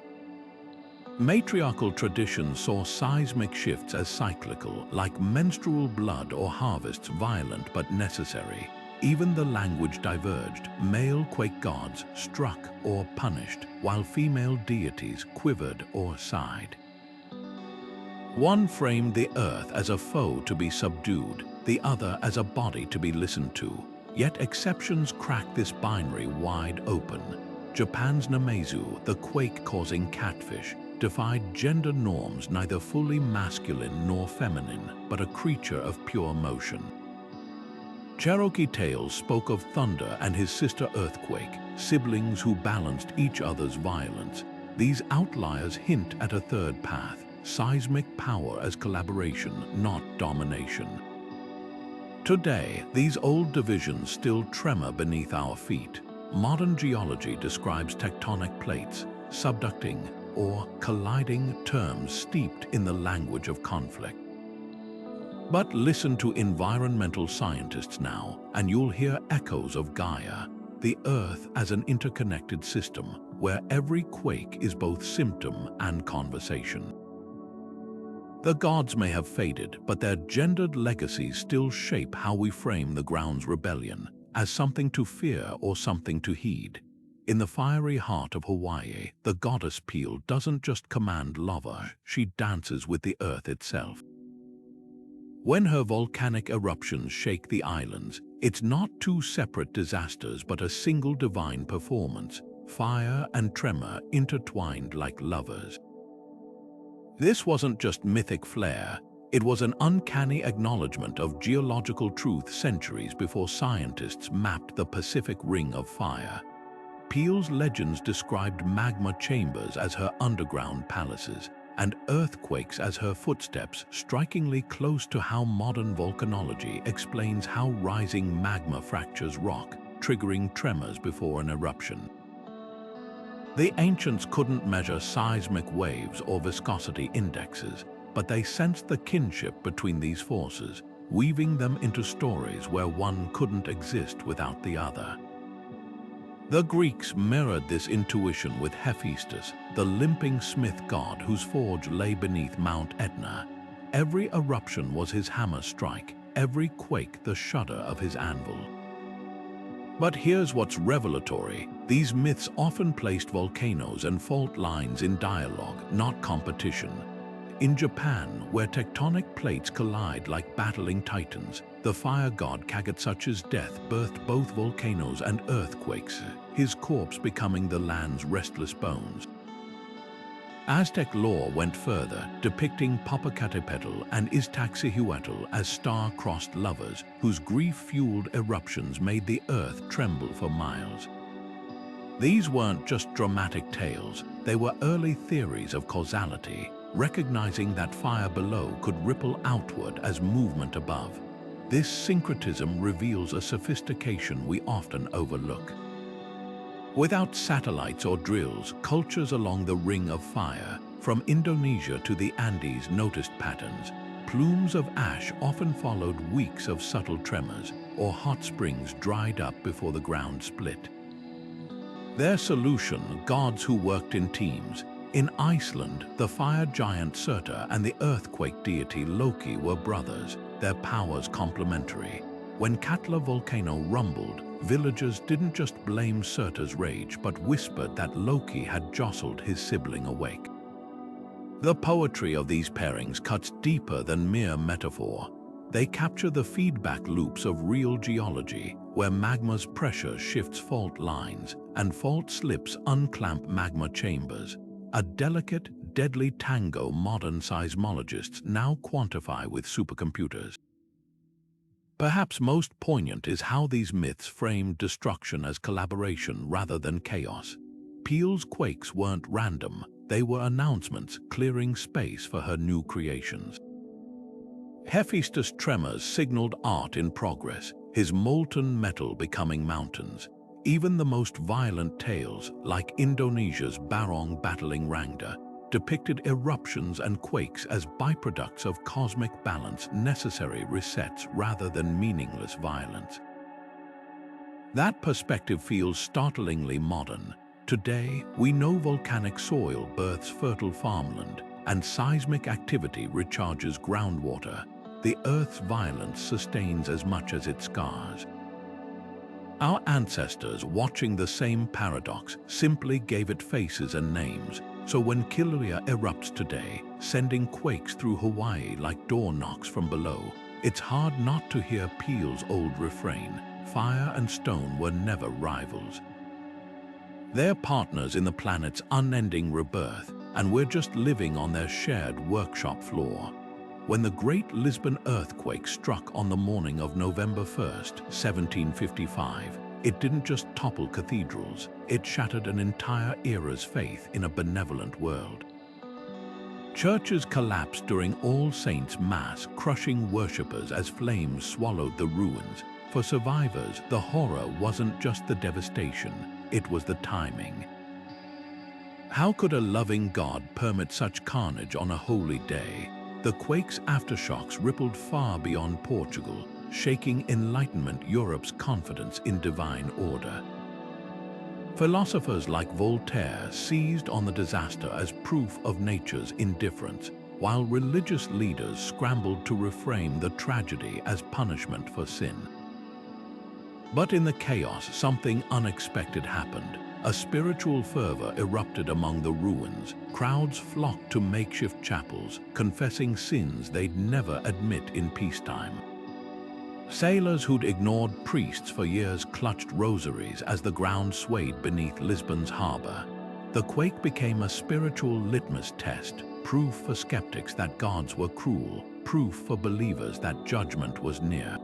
Matriarchal traditions saw seismic shifts as cyclical, like menstrual blood or harvests, violent but necessary. Even the language diverged. Male quake gods struck or punished, while female deities quivered or sighed. One framed the earth as a foe to be subdued, the other as a body to be listened to. Yet exceptions crack this binary wide open. Japan's Namazu, the quake-causing catfish, defied gender norms, neither fully masculine nor feminine, but a creature of pure motion. Cherokee tales spoke of thunder and his sister earthquake, siblings who balanced each other's violence. These outliers hint at a third path, seismic power as collaboration, not domination. Today, these old divisions still tremor beneath our feet. Modern geology describes tectonic plates, subducting or colliding, terms steeped in the language of conflict. But listen to environmental scientists now, and you'll hear echoes of Gaia, the Earth as an interconnected system, where every quake is both symptom and conversation. The gods may have faded, but their gendered legacies still shape how we frame the ground's rebellion, as something to fear or something to heed. In the fiery heart of Hawaii, the goddess Pele doesn't just command lava, she dances with the earth itself. When her volcanic eruptions shake the islands, it's not two separate disasters but a single divine performance, fire and tremor intertwined like lovers. This wasn't just mythic flair, it was an uncanny acknowledgement of geological truth centuries before scientists mapped the Pacific Ring of Fire. Pele's legends described magma chambers as her underground palaces, and earthquakes as her footsteps, strikingly close to how modern volcanology explains how rising magma fractures rock, triggering tremors before an eruption. The ancients couldn't measure seismic waves or viscosity indexes, but they sensed the kinship between these forces, weaving them into stories where one couldn't exist without the other. The Greeks mirrored this intuition with Hephaestus, the limping smith god whose forge lay beneath Mount Etna. Every eruption was his hammer strike, every quake the shudder of his anvil. But here's what's revelatory. These myths often placed volcanoes and fault lines in dialogue, not competition. In Japan, where tectonic plates collide like battling titans, the fire god Kagetsuchi's death birthed both volcanoes and earthquakes, his corpse becoming the land's restless bones. Aztec lore went further, depicting Popocatépetl and Iztaccíhuatl as star-crossed lovers whose grief-fueled eruptions made the earth tremble for miles. These weren't just dramatic tales, they were early theories of causality, recognizing that fire below could ripple outward as movement above. This syncretism reveals a sophistication we often overlook. Without satellites or drills, cultures along the Ring of Fire, from Indonesia to the Andes, noticed patterns. Plumes of ash often followed weeks of subtle tremors, or hot springs dried up before the ground split. Their solution, gods who worked in teams. In Iceland, the fire giant Surtur and the earthquake deity Loki were brothers, their powers complementary. When Katla volcano rumbled, villagers didn't just blame Surtur's rage but whispered that Loki had jostled his sibling awake. The poetry of these pairings cuts deeper than mere metaphor. They capture the feedback loops of real geology, where magma's pressure shifts fault lines and fault slips unclamp magma chambers. A delicate, deadly tango modern seismologists now quantify with supercomputers. Perhaps most poignant is how these myths framed destruction as collaboration rather than chaos. Pele's quakes weren't random, they were announcements clearing space for her new creations. Hephaestus' tremors signaled art in progress, his molten metal becoming mountains. Even the most violent tales, like Indonesia's Barong battling Rangda, depicted eruptions and quakes as byproducts of cosmic balance, necessary resets rather than meaningless violence. That perspective feels startlingly modern. Today, we know volcanic soil births fertile farmland, and seismic activity recharges groundwater. The Earth's violence sustains as much as it scars. Our ancestors, watching the same paradox, simply gave it faces and names. So when Kilauea erupts today, sending quakes through Hawaii like door knocks from below, it's hard not to hear Peele's old refrain, "Fire and stone were never rivals." They're partners in the planet's unending rebirth, and we're just living on their shared workshop floor. When the Great Lisbon earthquake struck on the morning of November 1st, 1755, it didn't just topple cathedrals, it shattered an entire era's faith in a benevolent world. Churches collapsed during All Saints' Mass, crushing worshippers as flames swallowed the ruins. For survivors, the horror wasn't just the devastation, it was the timing. How could a loving God permit such carnage on a holy day? The quake's aftershocks rippled far beyond Portugal, shaking Enlightenment Europe's confidence in divine order. Philosophers like Voltaire seized on the disaster as proof of nature's indifference, while religious leaders scrambled to reframe the tragedy as punishment for sin. But in the chaos, something unexpected happened. A spiritual fervor erupted among the ruins. Crowds flocked to makeshift chapels, confessing sins they'd never admit in peacetime. Sailors who'd ignored priests for years clutched rosaries as the ground swayed beneath Lisbon's harbor. The quake became a spiritual litmus test, proof for skeptics that gods were cruel, proof for believers that judgment was near.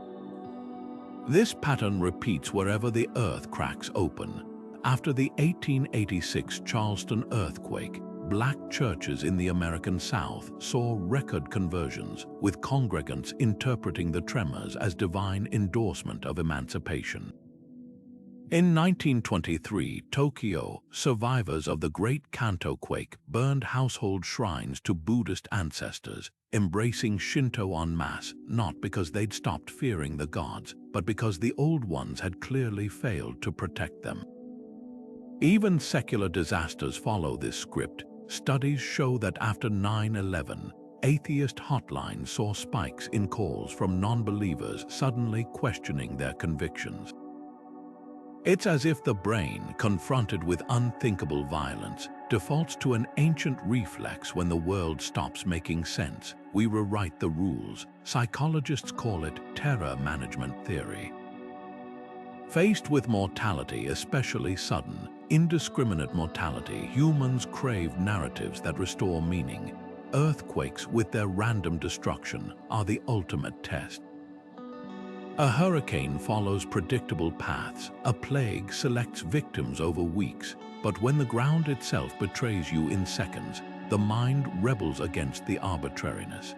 This pattern repeats wherever the earth cracks open. After the 1886 Charleston earthquake, Black churches in the American South saw record conversions, with congregants interpreting the tremors as divine endorsement of emancipation. In 1923, Tokyo, survivors of the Great Kanto quake burned household shrines to Buddhist ancestors, embracing Shinto en masse, not because they'd stopped fearing the gods, but because the old ones had clearly failed to protect them. Even secular disasters follow this script. Studies show that after 9/11, atheist hotlines saw spikes in calls from non-believers suddenly questioning their convictions. It's as if the brain, confronted with unthinkable violence, defaults to an ancient reflex when the world stops making sense. We rewrite the rules. Psychologists call it terror management theory. Faced with mortality, especially sudden, indiscriminate mortality, humans crave narratives that restore meaning. Earthquakes, with their random destruction, are the ultimate test. A hurricane follows predictable paths. A plague selects victims over weeks. But when the ground itself betrays you in seconds, the mind rebels against the arbitrariness.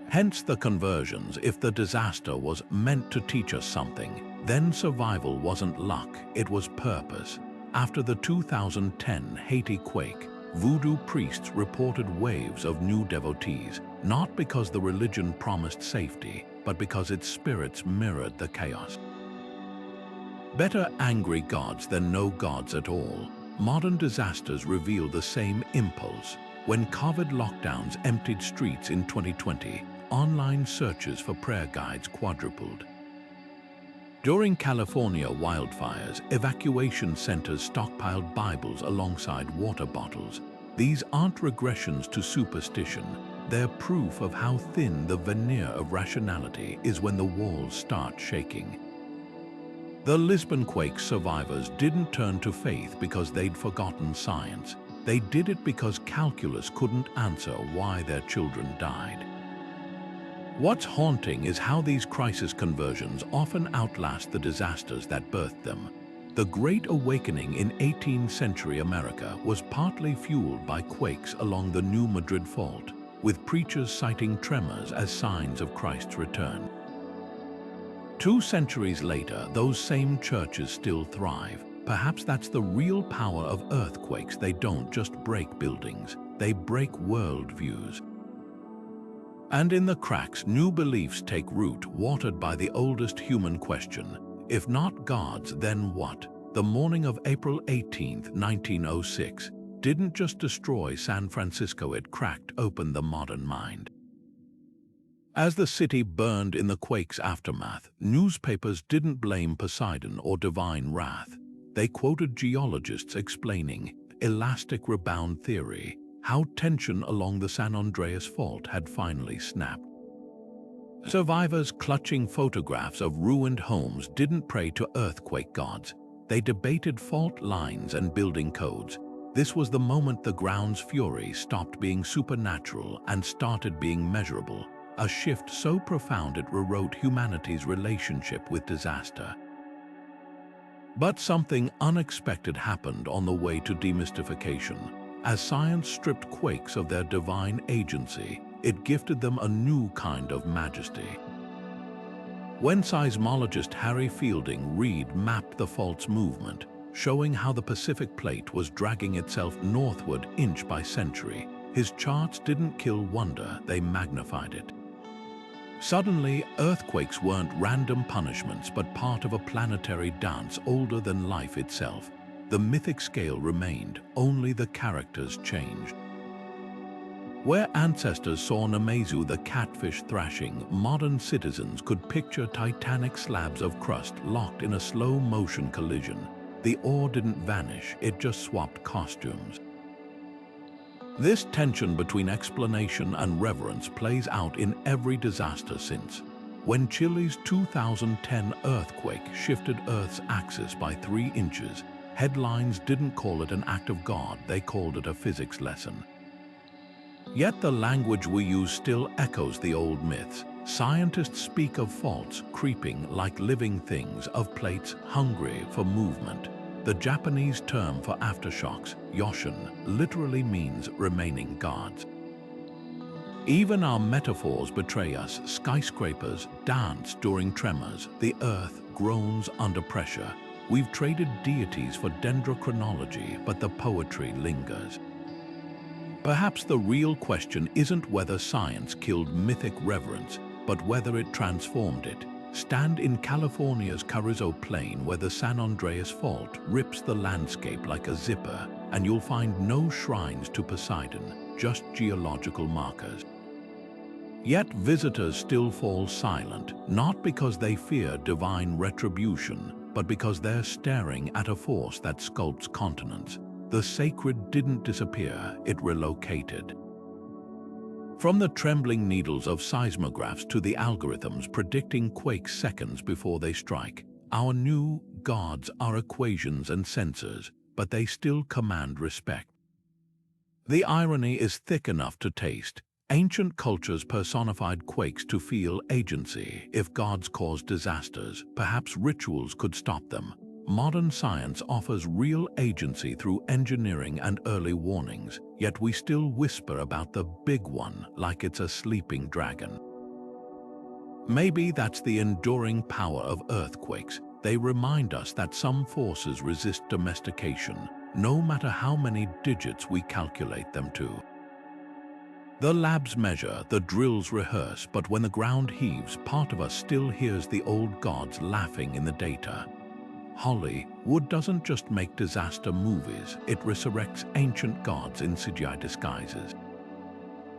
Hence the conversions. If the disaster was meant to teach us something, then survival wasn't luck, it was purpose. After the 2010 Haiti quake, voodoo priests reported waves of new devotees, not because the religion promised safety, but because its spirits mirrored the chaos. Better angry gods than no gods at all. Modern disasters reveal the same impulse. When COVID lockdowns emptied streets in 2020, online searches for prayer guides quadrupled. During California wildfires, evacuation centers stockpiled Bibles alongside water bottles. These aren't regressions to superstition. They're proof of how thin the veneer of rationality is when the walls start shaking. The Lisbon quake survivors didn't turn to faith because they'd forgotten science. They did it because calculus couldn't answer why their children died. What's haunting is how these crisis conversions often outlast the disasters that birthed them. The Great Awakening in 18th century America was partly fueled by quakes along the New Madrid Fault, with preachers citing tremors as signs of Christ's return. 2 centuries later, those same churches still thrive. Perhaps that's the real power of earthquakes. They don't just break buildings, they break worldviews. And in the cracks, new beliefs take root, watered by the oldest human question: if not gods, then what? The morning of April 18, 1906, didn't just destroy San Francisco, it cracked open the modern mind. As the city burned in the quake's aftermath, newspapers didn't blame Poseidon or divine wrath. They quoted geologists explaining, elastic rebound theory, how tension along the San Andreas Fault had finally snapped. Survivors clutching photographs of ruined homes didn't pray to earthquake gods. They debated fault lines and building codes. This was the moment the ground's fury stopped being supernatural and started being measurable, a shift so profound it rewrote humanity's relationship with disaster. But something unexpected happened on the way to demystification. As science stripped quakes of their divine agency, it gifted them a new kind of majesty. When seismologist Harry Fielding Reid mapped the fault's movement, showing how the Pacific Plate was dragging itself northward inch by century, his charts didn't kill wonder, they magnified it. Suddenly, earthquakes weren't random punishments but part of a planetary dance older than life itself. The mythic scale remained, only the characters changed. Where ancestors saw Namazu the catfish thrashing, modern citizens could picture titanic slabs of crust locked in a slow-motion collision. The ore didn't vanish, it just swapped costumes. This tension between explanation and reverence plays out in every disaster since. When Chile's 2010 earthquake shifted Earth's axis by 3 inches, headlines didn't call it an act of God, they called it a physics lesson. Yet the language we use still echoes the old myths. Scientists speak of faults creeping like living things, of plates hungry for movement. The Japanese term for aftershocks, yoshin, literally means remaining gods. Even our metaphors betray us. Skyscrapers dance during tremors. The earth groans under pressure. We've traded deities for dendrochronology, but the poetry lingers. Perhaps the real question isn't whether science killed mythic reverence, but whether it transformed it. Stand in California's Carrizo Plain where the San Andreas Fault rips the landscape like a zipper, and you'll find no shrines to Poseidon, just geological markers. Yet visitors still fall silent, not because they fear divine retribution, but because they're staring at a force that sculpts continents. The sacred didn't disappear, it relocated. From the trembling needles of seismographs to the algorithms predicting quakes seconds before they strike, our new gods are equations and sensors, but they still command respect. The irony is thick enough to taste. Ancient cultures personified quakes to feel agency. If gods caused disasters, perhaps rituals could stop them. Modern science offers real agency through engineering and early warnings, yet we still whisper about the big one like it's a sleeping dragon. Maybe that's the enduring power of earthquakes. They remind us that some forces resist domestication, no matter how many digits we calculate them to. The labs measure, the drills rehearse, but when the ground heaves, part of us still hears the old gods laughing in the data. Hollywood doesn't just make disaster movies, it resurrects ancient gods in CGI disguises.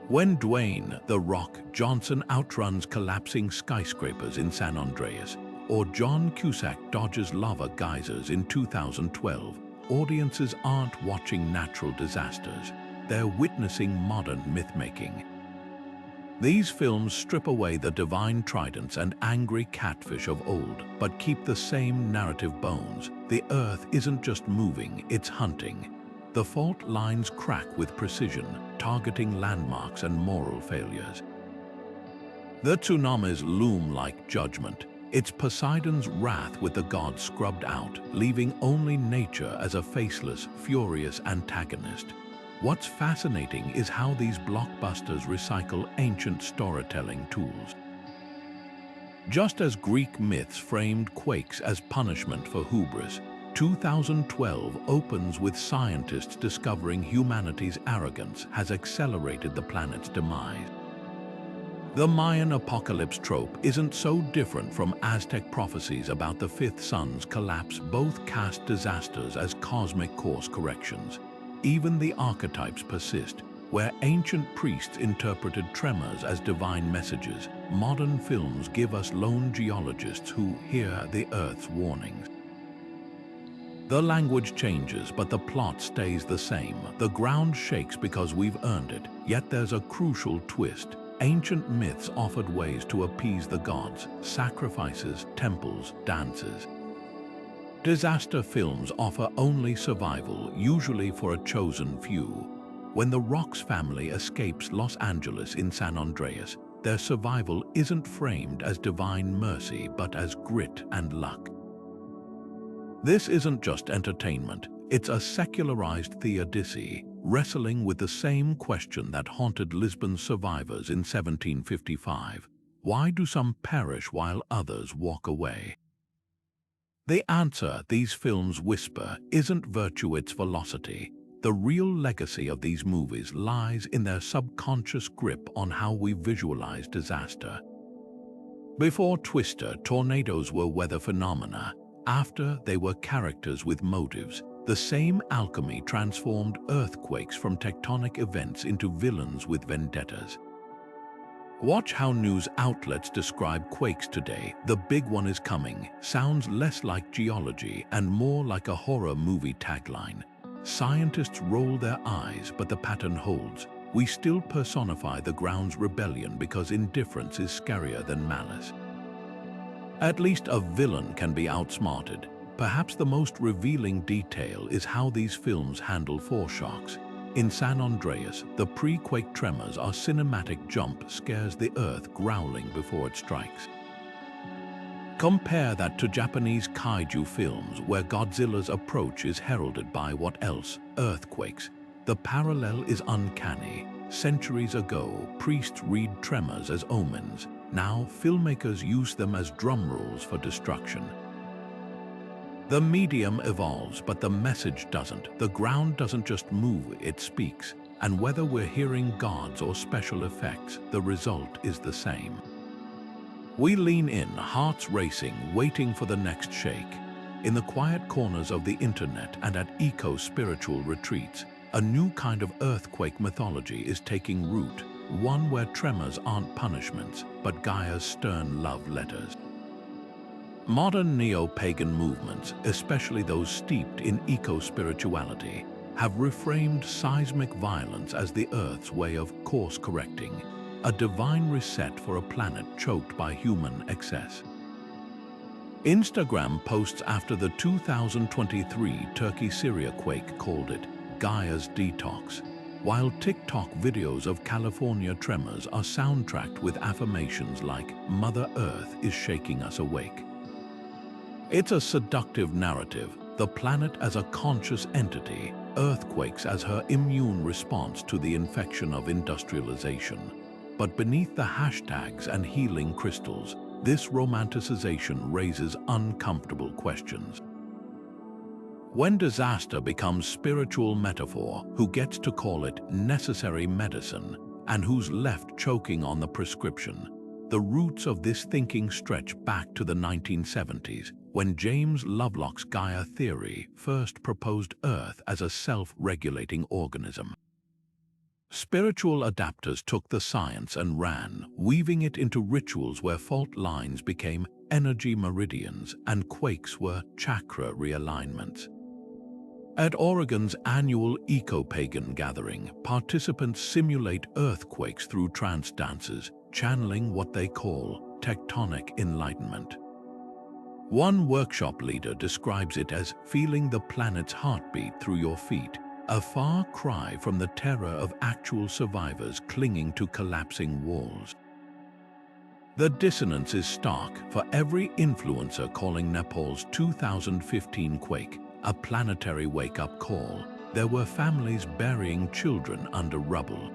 When Dwayne "The Rock" Johnson outruns collapsing skyscrapers in San Andreas, or John Cusack dodges lava geysers in 2012, audiences aren't watching natural disasters, they're witnessing modern myth-making. These films strip away the divine tridents and angry catfish of old, but keep the same narrative bones. The earth isn't just moving, it's hunting. The fault lines crack with precision, targeting landmarks and moral failures. The tsunamis loom like judgment. It's Poseidon's wrath with the gods scrubbed out, leaving only nature as a faceless, furious antagonist. What's fascinating is how these blockbusters recycle ancient storytelling tools. Just as Greek myths framed quakes as punishment for hubris, 2012 opens with scientists discovering humanity's arrogance has accelerated the planet's demise. The Mayan apocalypse trope isn't so different from Aztec prophecies about the fifth sun's collapse. Both cast disasters as cosmic course corrections. Even the archetypes persist. Where ancient priests interpreted tremors as divine messages, modern films give us lone geologists who hear the Earth's warnings. The language changes, but the plot stays the same. The ground shakes because we've earned it. Yet there's a crucial twist. Ancient myths offered ways to appease the gods: sacrifices, temples, dances. Disaster films offer only survival, usually for a chosen few. When the Rocks family escapes Los Angeles in San Andreas, their survival isn't framed as divine mercy, but as grit and luck. This isn't just entertainment, it's a secularized theodicy, wrestling with the same question that haunted Lisbon's survivors in 1755. Why do some perish while others walk away? The answer these films whisper isn't virtue, it's velocity. The real legacy of these movies lies in their subconscious grip on how we visualize disaster. Before Twister, tornadoes were weather phenomena. After, they were characters with motives. The same alchemy transformed earthquakes from tectonic events into villains with vendettas. Watch how news outlets describe quakes today. "The big one is coming" sounds less like geology and more like a horror movie tagline. Scientists roll their eyes, but the pattern holds. We still personify the ground's rebellion because indifference is scarier than malice. At least a villain can be outsmarted. Perhaps the most revealing detail is how these films handle foreshocks. In San Andreas, the pre-quake tremors are cinematic jump scares, the earth growling before it strikes. Compare that to Japanese kaiju films where Godzilla's approach is heralded by what else? Earthquakes. The parallel is uncanny. Centuries ago, priests read tremors as omens. Now, filmmakers use them as drum rolls for destruction. The medium evolves, but the message doesn't. The ground doesn't just move, it speaks. And whether we're hearing gods or special effects, the result is the same. We lean in, hearts racing, waiting for the next shake. In the quiet corners of the internet and at eco-spiritual retreats, a new kind of earthquake mythology is taking root, one where tremors aren't punishments, but Gaia's stern love letters. Modern neo-pagan movements, especially those steeped in eco-spirituality, have reframed seismic violence as the Earth's way of course-correcting, a divine reset for a planet choked by human excess. Instagram posts after the 2023 Turkey-Syria quake called it Gaia's detox, while TikTok videos of California tremors are soundtracked with affirmations like "Mother Earth is shaking us awake." It's a seductive narrative, the planet as a conscious entity, earthquakes as her immune response to the infection of industrialization. But beneath the hashtags and healing crystals, this romanticization raises uncomfortable questions. When disaster becomes spiritual metaphor, who gets to call it necessary medicine, and who's left choking on the prescription? The roots of this thinking stretch back to the 1970s, when James Lovelock's Gaia theory first proposed Earth as a self-regulating organism. Spiritual adapters took the science and ran, weaving it into rituals where fault lines became energy meridians and quakes were chakra realignments. At Oregon's annual eco-pagan gathering, participants simulate earthquakes through trance dances, channeling what they call tectonic enlightenment. One workshop leader describes it as feeling the planet's heartbeat through your feet, a far cry from the terror of actual survivors clinging to collapsing walls. The dissonance is stark. For every influencer calling Nepal's 2015 quake a planetary wake-up call, there were families burying children under rubble.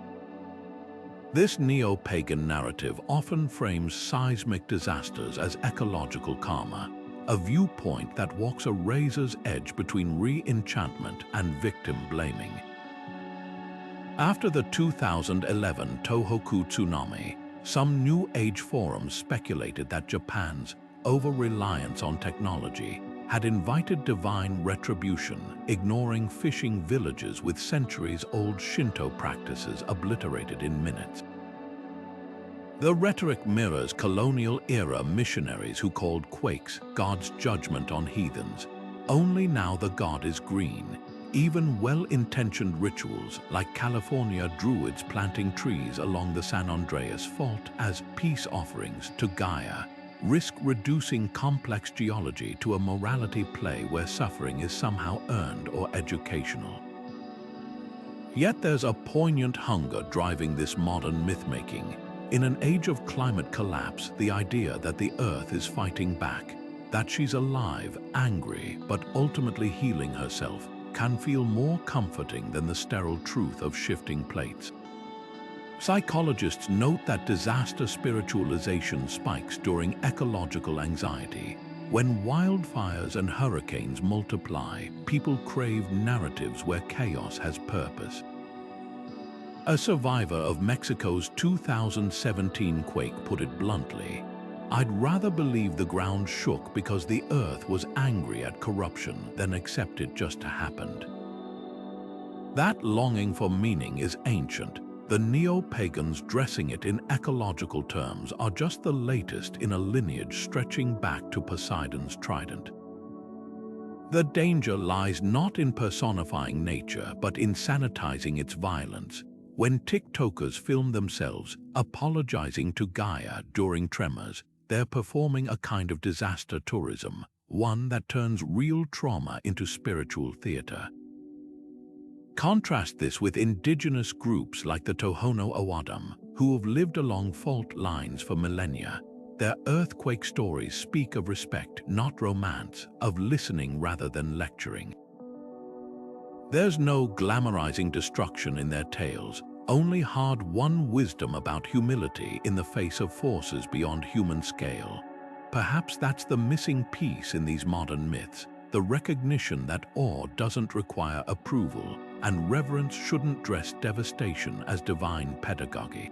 This neo-pagan narrative often frames seismic disasters as ecological karma, a viewpoint that walks a razor's edge between re-enchantment and victim-blaming. After the 2011 Tohoku tsunami, some New Age forums speculated that Japan's over-reliance on technology had invited divine retribution, ignoring fishing villages with centuries-old Shinto practices obliterated in minutes. The rhetoric mirrors colonial-era missionaries who called quakes God's judgment on heathens. Only now the god is green. Even well-intentioned rituals like California druids planting trees along the San Andreas Fault as peace offerings to Gaia risk reducing complex geology to a morality play where suffering is somehow earned or educational. Yet there's a poignant hunger driving this modern myth-making. In an age of climate collapse, the idea that the Earth is fighting back, that she's alive, angry, but ultimately healing herself, can feel more comforting than the sterile truth of shifting plates. Psychologists note that disaster spiritualization spikes during ecological anxiety. When wildfires and hurricanes multiply, people crave narratives where chaos has purpose. A survivor of Mexico's 2017 quake put it bluntly, "I'd rather believe the ground shook because the earth was angry at corruption than accept it just happened." That longing for meaning is ancient. The neo-pagans dressing it in ecological terms are just the latest in a lineage stretching back to Poseidon's trident. The danger lies not in personifying nature, but in sanitizing its violence. When TikTokers film themselves apologizing to Gaia during tremors, they're performing a kind of disaster tourism, one that turns real trauma into spiritual theater. Contrast this with indigenous groups like the Tohono O'odham, who have lived along fault lines for millennia. Their earthquake stories speak of respect, not romance, of listening rather than lecturing. There's no glamorizing destruction in their tales, only hard-won wisdom about humility in the face of forces beyond human scale. Perhaps that's the missing piece in these modern myths, the recognition that awe doesn't require approval, and reverence shouldn't dress devastation as divine pedagogy.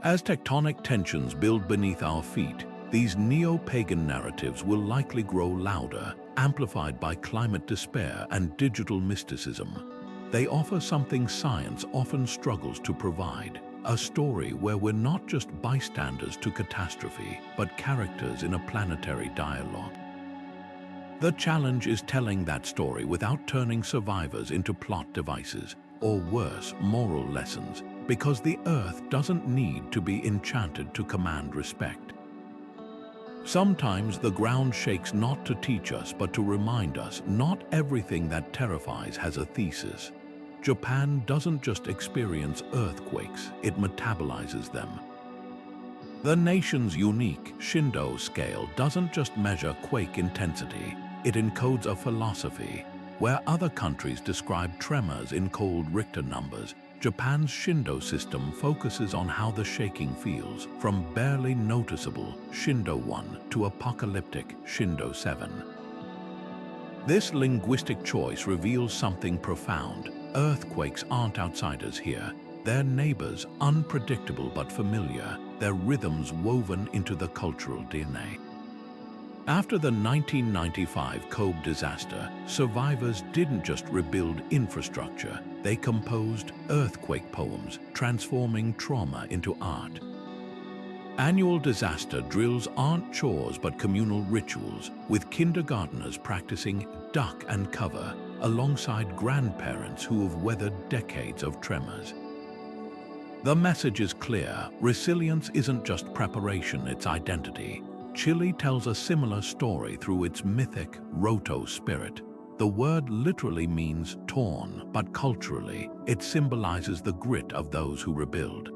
As tectonic tensions build beneath our feet, these neo-pagan narratives will likely grow louder, amplified by climate despair and digital mysticism. They offer something science often struggles to provide, a story where we're not just bystanders to catastrophe, but characters in a planetary dialogue. The challenge is telling that story without turning survivors into plot devices, or worse, moral lessons, because the Earth doesn't need to be enchanted to command respect. Sometimes the ground shakes not to teach us, but to remind us not everything that terrifies has a thesis. Japan doesn't just experience earthquakes, it metabolizes them. The nation's unique Shindo scale doesn't just measure quake intensity, it encodes a philosophy. Where other countries describe tremors in cold Richter numbers, Japan's Shindo system focuses on how the shaking feels, from barely noticeable Shindo 1 to apocalyptic Shindo 7. This linguistic choice reveals something profound. Earthquakes aren't outsiders here. They're neighbors, unpredictable but familiar, their rhythms woven into the cultural DNA. After the 1995 Kobe disaster, survivors didn't just rebuild infrastructure, they composed earthquake poems, transforming trauma into art. Annual disaster drills aren't chores but communal rituals, with kindergarteners practicing duck and cover alongside grandparents who have weathered decades of tremors. The message is clear: resilience isn't just preparation, it's identity. Chile tells a similar story through its mythic roto spirit. The word literally means torn, but culturally, it symbolizes the grit of those who rebuild.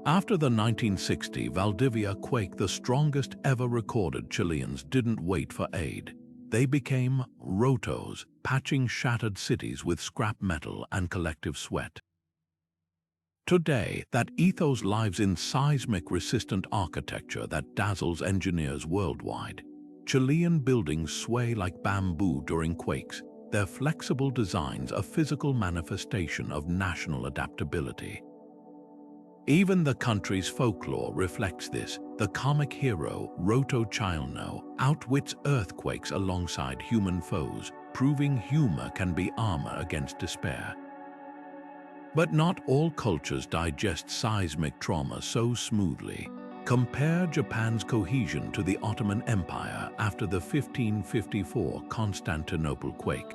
After the 1960 Valdivia quake, the strongest ever recorded, Chileans didn't wait for aid. They became rotos, patching shattered cities with scrap metal and collective sweat. Today, that ethos lives in seismic-resistant architecture that dazzles engineers worldwide. Chilean buildings sway like bamboo during quakes, their flexible designs a physical manifestation of national adaptability. Even the country's folklore reflects this. The comic hero, Roto Chilno, outwits earthquakes alongside human foes, proving humor can be armor against despair. But not all cultures digest seismic trauma so smoothly. Compare Japan's cohesion to the Ottoman Empire after the 1554 Constantinople quake.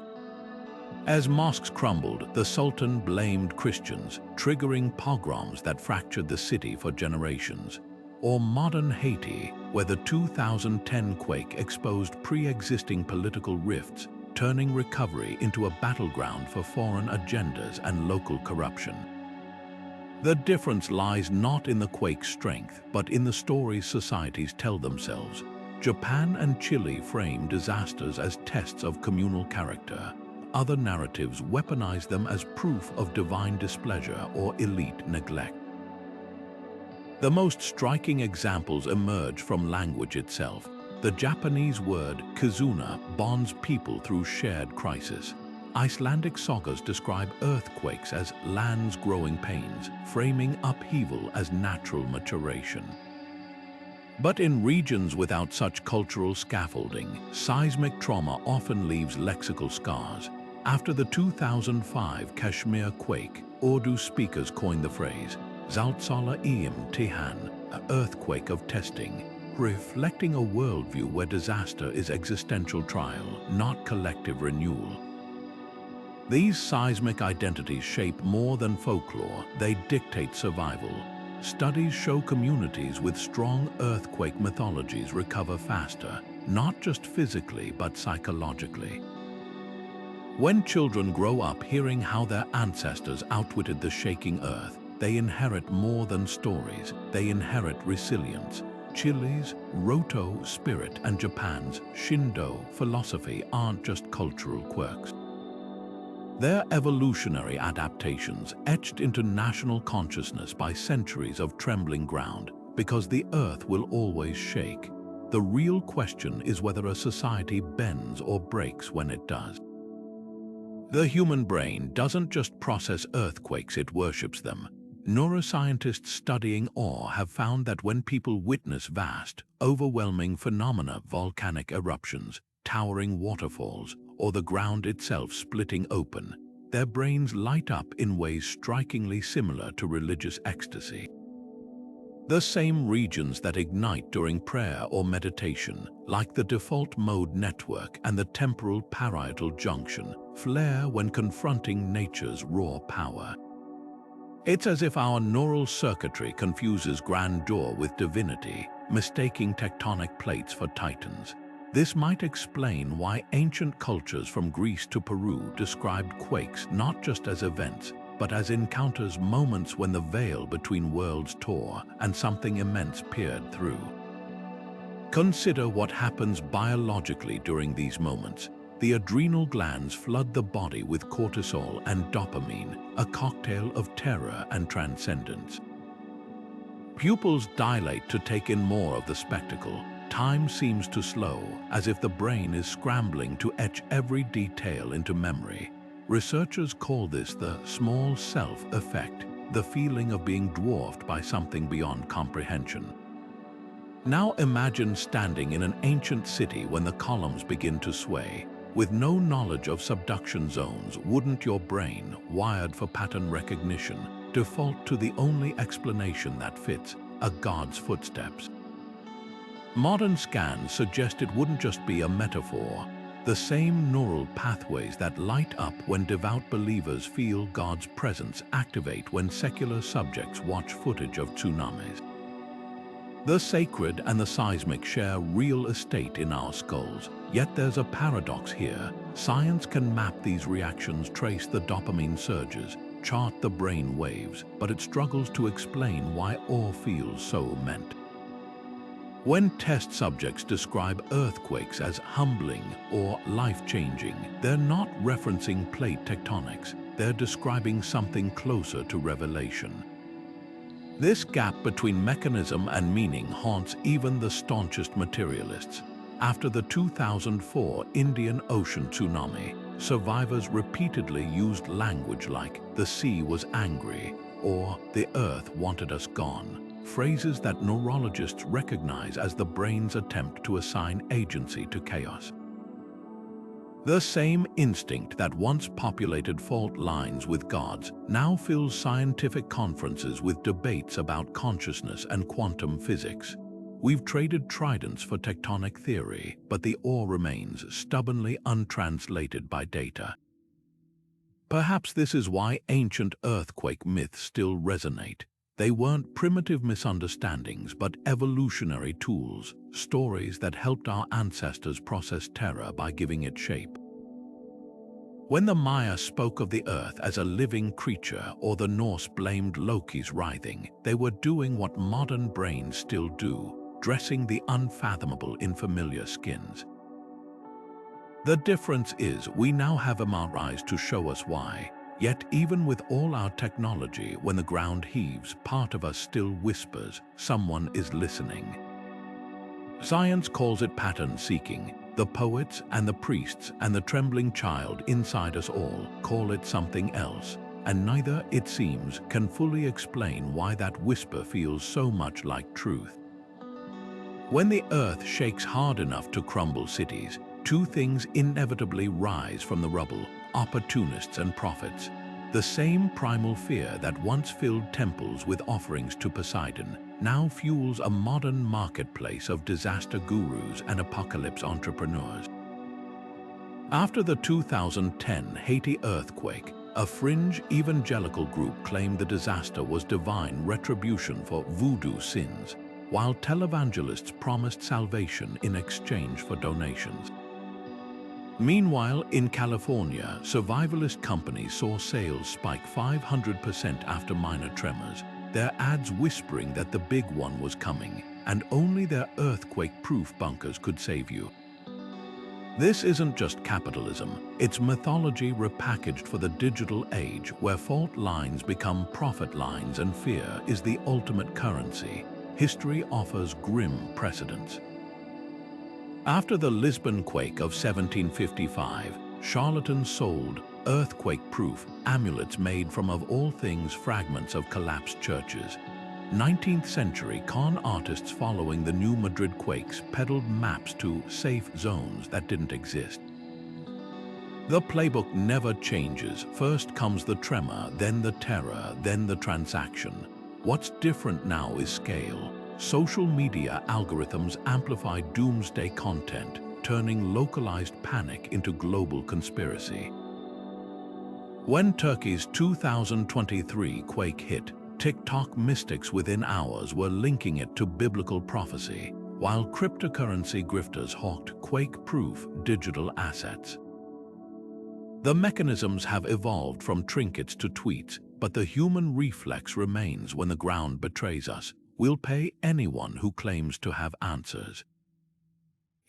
As mosques crumbled, the Sultan blamed Christians, triggering pogroms that fractured the city for generations. Or modern Haiti, where the 2010 quake exposed pre-existing political rifts, turning recovery into a battleground for foreign agendas and local corruption. The difference lies not in the quake's strength, but in the stories societies tell themselves. Japan and Chile frame disasters as tests of communal character. Other narratives weaponize them as proof of divine displeasure or elite neglect. The most striking examples emerge from language itself. The Japanese word kizuna bonds people through shared crisis. Icelandic sagas describe earthquakes as land's growing pains, framing upheaval as natural maturation. But in regions without such cultural scaffolding, seismic trauma often leaves lexical scars. After the 2005 Kashmir quake, Urdu speakers coined the phrase, Zalzala Iyam Tihan, an earthquake of testing, reflecting a worldview where disaster is existential trial, not collective renewal. These seismic identities shape more than folklore, they dictate survival. Studies show communities with strong earthquake mythologies recover faster, not just physically but psychologically. When children grow up hearing how their ancestors outwitted the shaking earth, they inherit more than stories, they inherit resilience. Chile's Roto spirit and Japan's Shindo philosophy aren't just cultural quirks. They're evolutionary adaptations etched into national consciousness by centuries of trembling ground, because the earth will always shake. The real question is whether a society bends or breaks when it does. The human brain doesn't just process earthquakes, it worships them. Neuroscientists studying awe have found that when people witness vast, overwhelming phenomena, volcanic eruptions, towering waterfalls, or the ground itself splitting open, their brains light up in ways strikingly similar to religious ecstasy. The same regions that ignite during prayer or meditation, like the default mode network and the temporal parietal junction, flare when confronting nature's raw power. It's as if our neural circuitry confuses grandeur with divinity, mistaking tectonic plates for titans. This might explain why ancient cultures from Greece to Peru described quakes not just as events, but as encounters, moments when the veil between worlds tore and something immense peered through. Consider what happens biologically during these moments. The adrenal glands flood the body with cortisol and dopamine, a cocktail of terror and transcendence. Pupils dilate to take in more of the spectacle. Time seems to slow, as if the brain is scrambling to etch every detail into memory. Researchers call this the small self effect, the feeling of being dwarfed by something beyond comprehension. Now imagine standing in an ancient city when the columns begin to sway. With no knowledge of subduction zones, wouldn't your brain, wired for pattern recognition, default to the only explanation that fits, a god's footsteps? Modern scans suggest it wouldn't just be a metaphor. The same neural pathways that light up when devout believers feel God's presence activate when secular subjects watch footage of tsunamis. The sacred and the seismic share real estate in our skulls, yet there's a paradox here. Science can map these reactions, trace the dopamine surges, chart the brain waves, but it struggles to explain why awe feels so meant. When test subjects describe earthquakes as humbling or life-changing, they're not referencing plate tectonics, they're describing something closer to revelation. This gap between mechanism and meaning haunts even the staunchest materialists. After the 2004 Indian Ocean tsunami, survivors repeatedly used language like, "the sea was angry," or "the earth wanted us gone." Phrases that neurologists recognize as the brain's attempt to assign agency to chaos. The same instinct that once populated fault lines with gods now fills scientific conferences with debates about consciousness and quantum physics. We've traded tridents for tectonic theory, but the ore remains stubbornly untranslated by data. Perhaps this is why ancient earthquake myths still resonate. They weren't primitive misunderstandings, but evolutionary tools, stories that helped our ancestors process terror by giving it shape. When the Maya spoke of the earth as a living creature or the Norse blamed Loki's writhing, they were doing what modern brains still do, dressing the unfathomable in familiar skins. The difference is we now have MRIs to show us why. Yet even with all our technology, when the ground heaves, part of us still whispers, someone is listening. Science calls it pattern seeking. The poets and the priests and the trembling child inside us all call it something else, and neither, it seems, can fully explain why that whisper feels so much like truth. When the earth shakes hard enough to crumble cities, two things inevitably rise from the rubble: opportunists and prophets. The same primal fear that once filled temples with offerings to Poseidon now fuels a modern marketplace of disaster gurus and apocalypse entrepreneurs. After the 2010 Haiti earthquake, a fringe evangelical group claimed the disaster was divine retribution for voodoo sins, while televangelists promised salvation in exchange for donations. Meanwhile, in California, survivalist companies saw sales spike 500% after minor tremors, their ads whispering that the big one was coming, and only their earthquake-proof bunkers could save you. This isn't just capitalism, it's mythology repackaged for the digital age, where fault lines become profit lines and fear is the ultimate currency. History offers grim precedents. After the Lisbon quake of 1755, charlatans sold earthquake-proof amulets made from, of all things, fragments of collapsed churches. 19th century con artists following the New Madrid quakes peddled maps to safe zones that didn't exist. The playbook never changes. First comes the tremor, then the terror, then the transaction. What's different now is scale. Social media algorithms amplify doomsday content, turning localized panic into global conspiracy. When Turkey's 2023 quake hit, TikTok mystics within hours were linking it to biblical prophecy, while cryptocurrency grifters hawked quake-proof digital assets. The mechanisms have evolved from trinkets to tweets, but the human reflex remains. When the ground betrays us, we'll pay anyone who claims to have answers.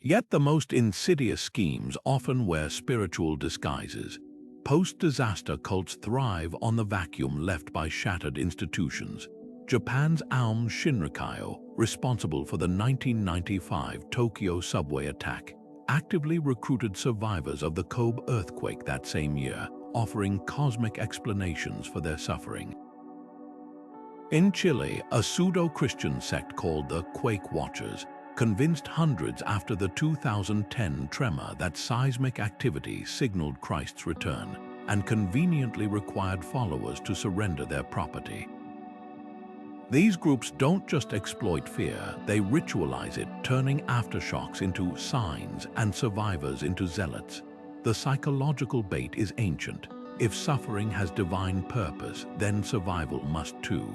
Yet the most insidious schemes often wear spiritual disguises. Post-disaster cults thrive on the vacuum left by shattered institutions. Japan's Aum Shinrikyo, responsible for the 1995 Tokyo subway attack, actively recruited survivors of the Kobe earthquake that same year, offering cosmic explanations for their suffering. In Chile, a pseudo-Christian sect called the Quake Watchers convinced hundreds after the 2010 tremor that seismic activity signaled Christ's return and conveniently required followers to surrender their property. These groups don't just exploit fear, they ritualize it, turning aftershocks into signs and survivors into zealots. The psychological bait is ancient. If suffering has divine purpose, then survival must too.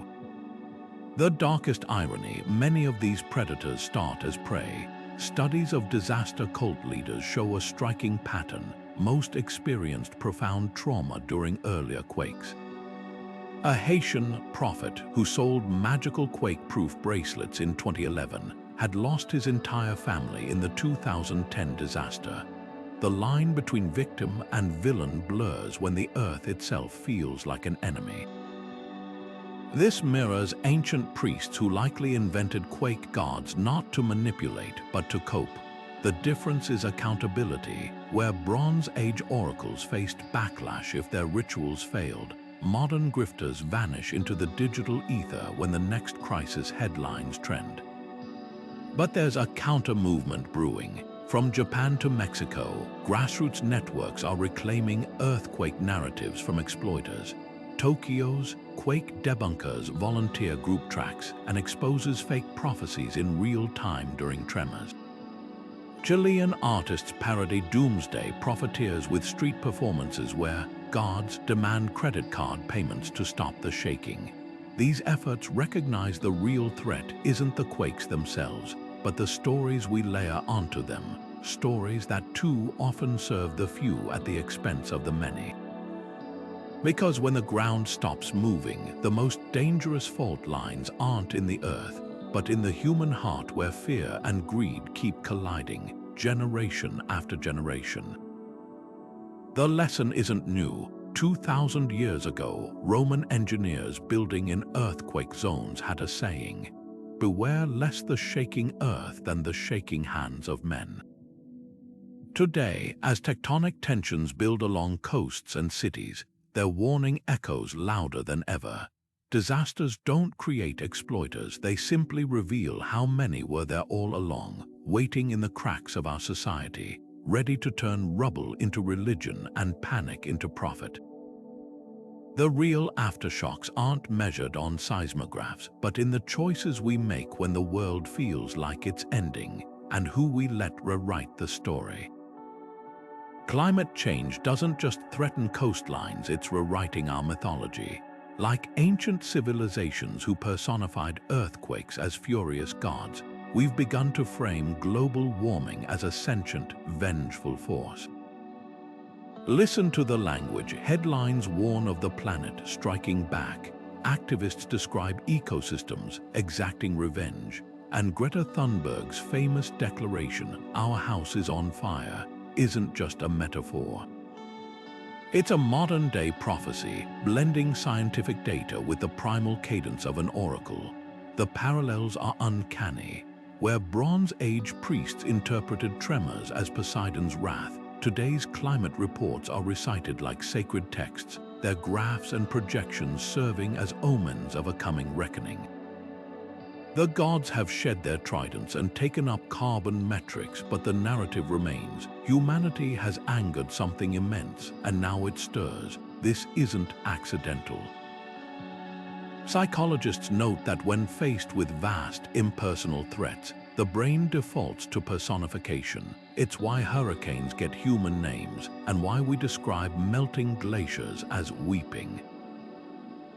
The darkest irony, many of these predators start as prey. Studies of disaster cult leaders show a striking pattern. Most experienced profound trauma during earlier quakes. A Haitian prophet who sold magical quake-proof bracelets in 2011 had lost his entire family in the 2010 disaster. The line between victim and villain blurs when the earth itself feels like an enemy. This mirrors ancient priests who likely invented quake gods not to manipulate but to cope. The difference is accountability. Where Bronze Age oracles faced backlash if their rituals failed, modern grifters vanish into the digital ether when the next crisis headlines trend. But there's a counter-movement brewing. From Japan to Mexico, grassroots networks are reclaiming earthquake narratives from exploiters. Tokyo's Quake debunkers volunteer group tracks and exposes fake prophecies in real time during tremors. Chilean artists parody doomsday profiteers with street performances where gods demand credit card payments to stop the shaking. These efforts recognize the real threat isn't the quakes themselves, but the stories we layer onto them, stories that too often serve the few at the expense of the many. Because when the ground stops moving, the most dangerous fault lines aren't in the earth, but in the human heart where fear and greed keep colliding, generation after generation. The lesson isn't new. 2,000 years ago, Roman engineers building in earthquake zones had a saying, "Beware lest the shaking earth than the shaking hands of men." Today, as tectonic tensions build along coasts and cities, their warning echoes louder than ever. Disasters don't create exploiters, they simply reveal how many were there all along, waiting in the cracks of our society, ready to turn rubble into religion and panic into profit. The real aftershocks aren't measured on seismographs, but in the choices we make when the world feels like it's ending, and who we let rewrite the story. Climate change doesn't just threaten coastlines, it's rewriting our mythology. Like ancient civilizations who personified earthquakes as furious gods, we've begun to frame global warming as a sentient, vengeful force. Listen to the language. Headlines warn of the planet striking back. Activists describe ecosystems exacting revenge. And Greta Thunberg's famous declaration, "Our house is on fire," isn't just a metaphor. It's a modern-day prophecy, blending scientific data with the primal cadence of an oracle. The parallels are uncanny. Where Bronze Age priests interpreted tremors as Poseidon's wrath, today's climate reports are recited like sacred texts, their graphs and projections serving as omens of a coming reckoning. The gods have shed their tridents and taken up carbon metrics, but the narrative remains. Humanity has angered something immense, and now it stirs. This isn't accidental. Psychologists note that when faced with vast, impersonal threats, the brain defaults to personification. It's why hurricanes get human names, and why we describe melting glaciers as weeping.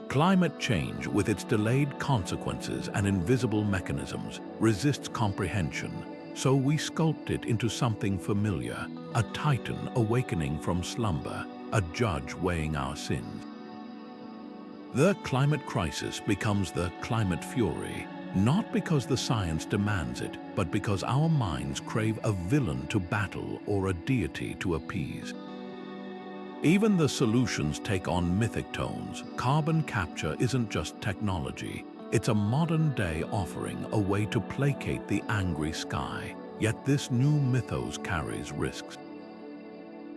Climate change, with its delayed consequences and invisible mechanisms, resists comprehension, so we sculpt it into something familiar, a titan awakening from slumber, a judge weighing our sins. The climate crisis becomes the climate fury, not because the science demands it, but because our minds crave a villain to battle or a deity to appease. Even the solutions take on mythic tones. Carbon capture isn't just technology, it's a modern-day offering, a way to placate the angry sky. Yet this new mythos carries risks.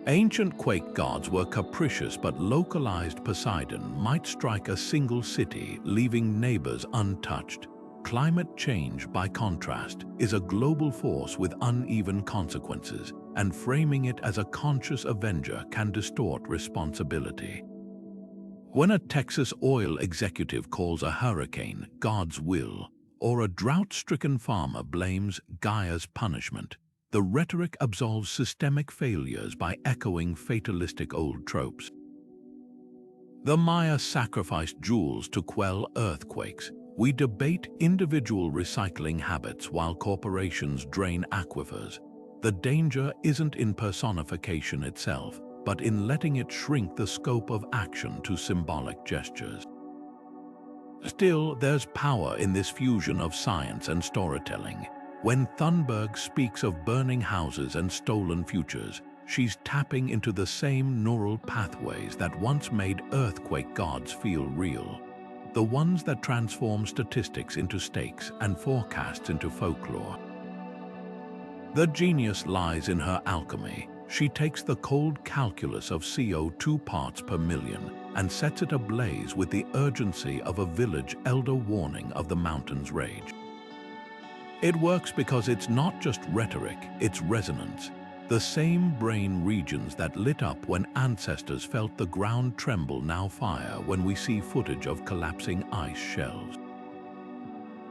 Ancient quake gods were capricious, but localized Poseidon might strike a single city, leaving neighbors untouched. Climate change, by contrast, is a global force with uneven consequences, and framing it as a conscious avenger can distort responsibility. When a Texas oil executive calls a hurricane God's will, or a drought-stricken farmer blames Gaia's punishment, the rhetoric absolves systemic failures by echoing fatalistic old tropes. The Maya sacrificed jewels to quell earthquakes. We debate individual recycling habits while corporations drain aquifers. The danger isn't in personification itself, but in letting it shrink the scope of action to symbolic gestures. Still, there's power in this fusion of science and storytelling. When Thunberg speaks of burning houses and stolen futures, she's tapping into the same neural pathways that once made earthquake gods feel real. The ones that transform statistics into stakes and forecasts into folklore. The genius lies in her alchemy. She takes the cold calculus of CO2 parts per million and sets it ablaze with the urgency of a village elder warning of the mountain's rage. It works because it's not just rhetoric, it's resonance. The same brain regions that lit up when ancestors felt the ground tremble now fire when we see footage of collapsing ice shelves.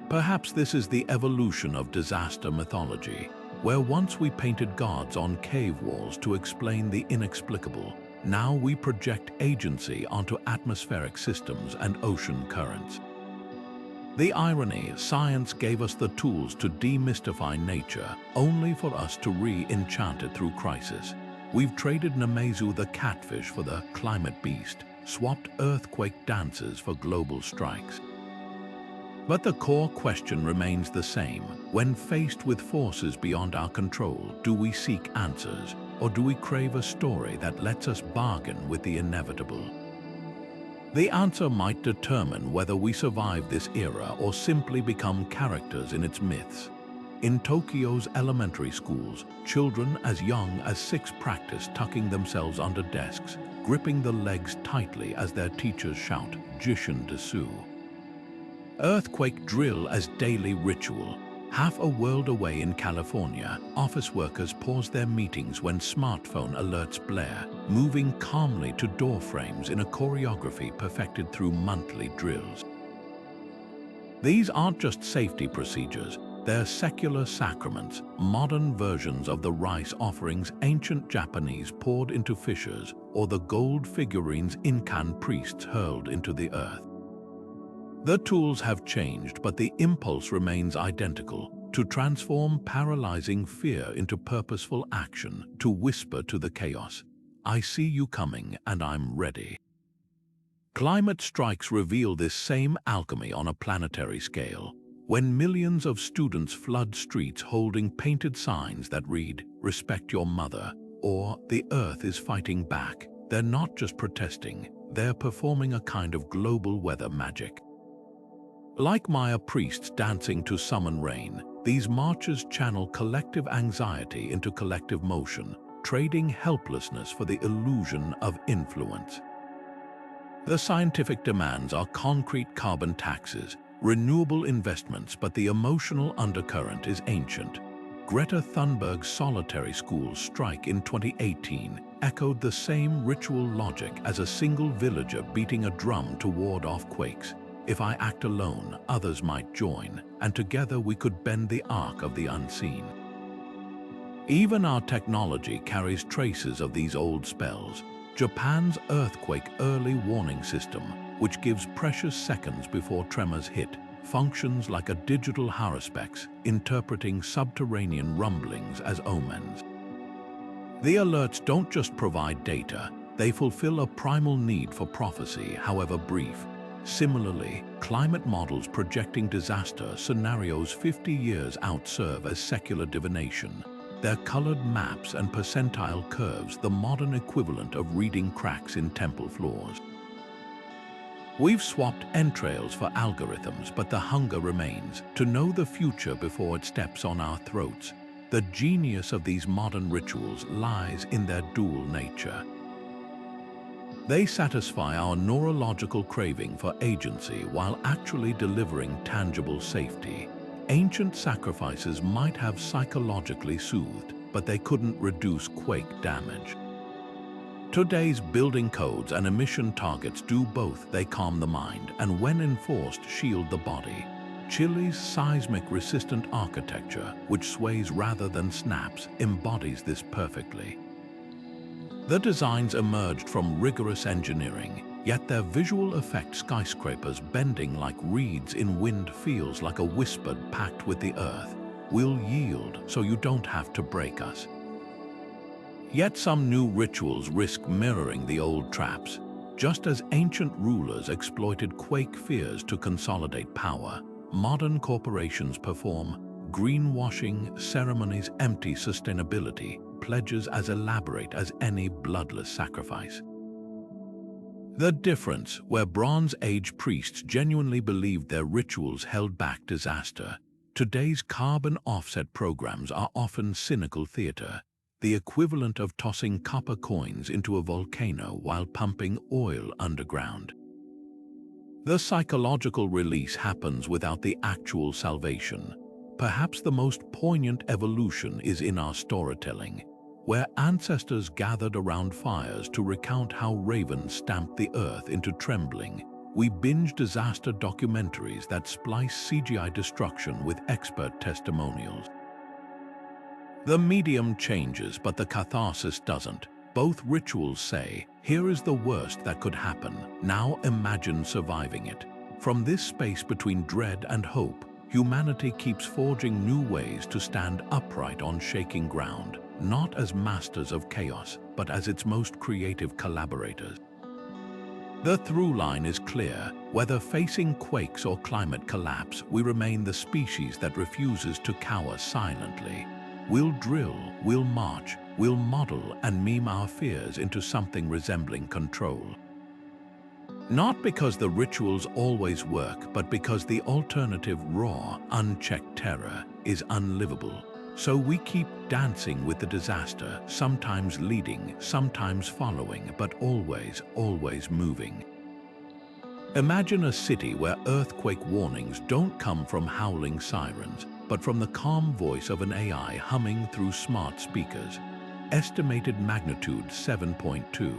Perhaps this is the evolution of disaster mythology, where once we painted gods on cave walls to explain the inexplicable, now we project agency onto atmospheric systems and ocean currents. The irony, science gave us the tools to demystify nature, only for us to re-enchant it through crisis. We've traded Namazu the catfish for the climate beast, swapped earthquake dances for global strikes. But the core question remains the same. When faced with forces beyond our control, do we seek answers, or do we crave a story that lets us bargain with the inevitable? The answer might determine whether we survive this era or simply become characters in its myths. In Tokyo's elementary schools, children as young as 6 practice tucking themselves under desks, gripping the legs tightly as their teachers shout, "Jishin Desu." Earthquake drill as daily ritual. Half a world away in California, office workers pause their meetings when smartphone alerts blare, moving calmly to door frames in a choreography perfected through monthly drills. These aren't just safety procedures, they're secular sacraments, modern versions of the rice offerings ancient Japanese poured into fissures or the gold figurines Incan priests hurled into the earth. The tools have changed, but the impulse remains identical: to transform paralyzing fear into purposeful action, to whisper to the chaos, "I see you coming and I'm ready." Climate strikes reveal this same alchemy on a planetary scale. When millions of students flood streets holding painted signs that read, "Respect your mother," or "The Earth is fighting back," they're not just protesting, they're performing a kind of global weather magic. Like Maya priests dancing to summon rain, these marches channel collective anxiety into collective motion, trading helplessness for the illusion of influence. The scientific demands are concrete carbon taxes, renewable investments, but the emotional undercurrent is ancient. Greta Thunberg's solitary school strike in 2018 echoed the same ritual logic as a single villager beating a drum to ward off quakes. If I act alone, others might join, and together we could bend the arc of the unseen. Even our technology carries traces of these old spells. Japan's earthquake early warning system, which gives precious seconds before tremors hit, functions like a digital haruspex, interpreting subterranean rumblings as omens. The alerts don't just provide data, they fulfill a primal need for prophecy, however brief. Similarly, climate models projecting disaster scenarios 50 years out serve as secular divination. Their colored maps and percentile curves, the modern equivalent of reading cracks in temple floors. We've swapped entrails for algorithms, but the hunger remains, to know the future before it steps on our throats. The genius of these modern rituals lies in their dual nature. They satisfy our neurological craving for agency while actually delivering tangible safety. Ancient sacrifices might have psychologically soothed, but they couldn't reduce quake damage. Today's building codes and emission targets do both. They calm the mind and, when enforced, shield the body. Chile's seismic-resistant architecture, which sways rather than snaps, embodies this perfectly. The designs emerged from rigorous engineering, yet their visual effect, skyscrapers bending like reeds in wind, feels like a whispered pact with the earth. We'll yield so you don't have to break us. Yet some new rituals risk mirroring the old traps. Just as ancient rulers exploited quake fears to consolidate power, modern corporations perform greenwashing ceremonies, empty sustainability, pledges as elaborate as any bloodless sacrifice. The difference, where Bronze Age priests genuinely believed their rituals held back disaster, today's carbon offset programs are often cynical theater, the equivalent of tossing copper coins into a volcano while pumping oil underground. The psychological release happens without the actual salvation. Perhaps the most poignant evolution is in our storytelling, where ancestors gathered around fires to recount how ravens stamped the earth into trembling. We binge disaster documentaries that splice CGI destruction with expert testimonials. The medium changes, but the catharsis doesn't. Both rituals say, here is the worst that could happen, now imagine surviving it. From this space between dread and hope, humanity keeps forging new ways to stand upright on shaking ground, not as masters of chaos, but as its most creative collaborators. The through line is clear. Whether facing quakes or climate collapse, we remain the species that refuses to cower silently. We'll drill, we'll march, we'll model and meme our fears into something resembling control. Not because the rituals always work, but because the alternative raw, unchecked terror is unlivable. So we keep dancing with the disaster, sometimes leading, sometimes following, but always, always moving. Imagine a city where earthquake warnings don't come from howling sirens, but from the calm voice of an AI humming through smart speakers. Estimated magnitude 7.2.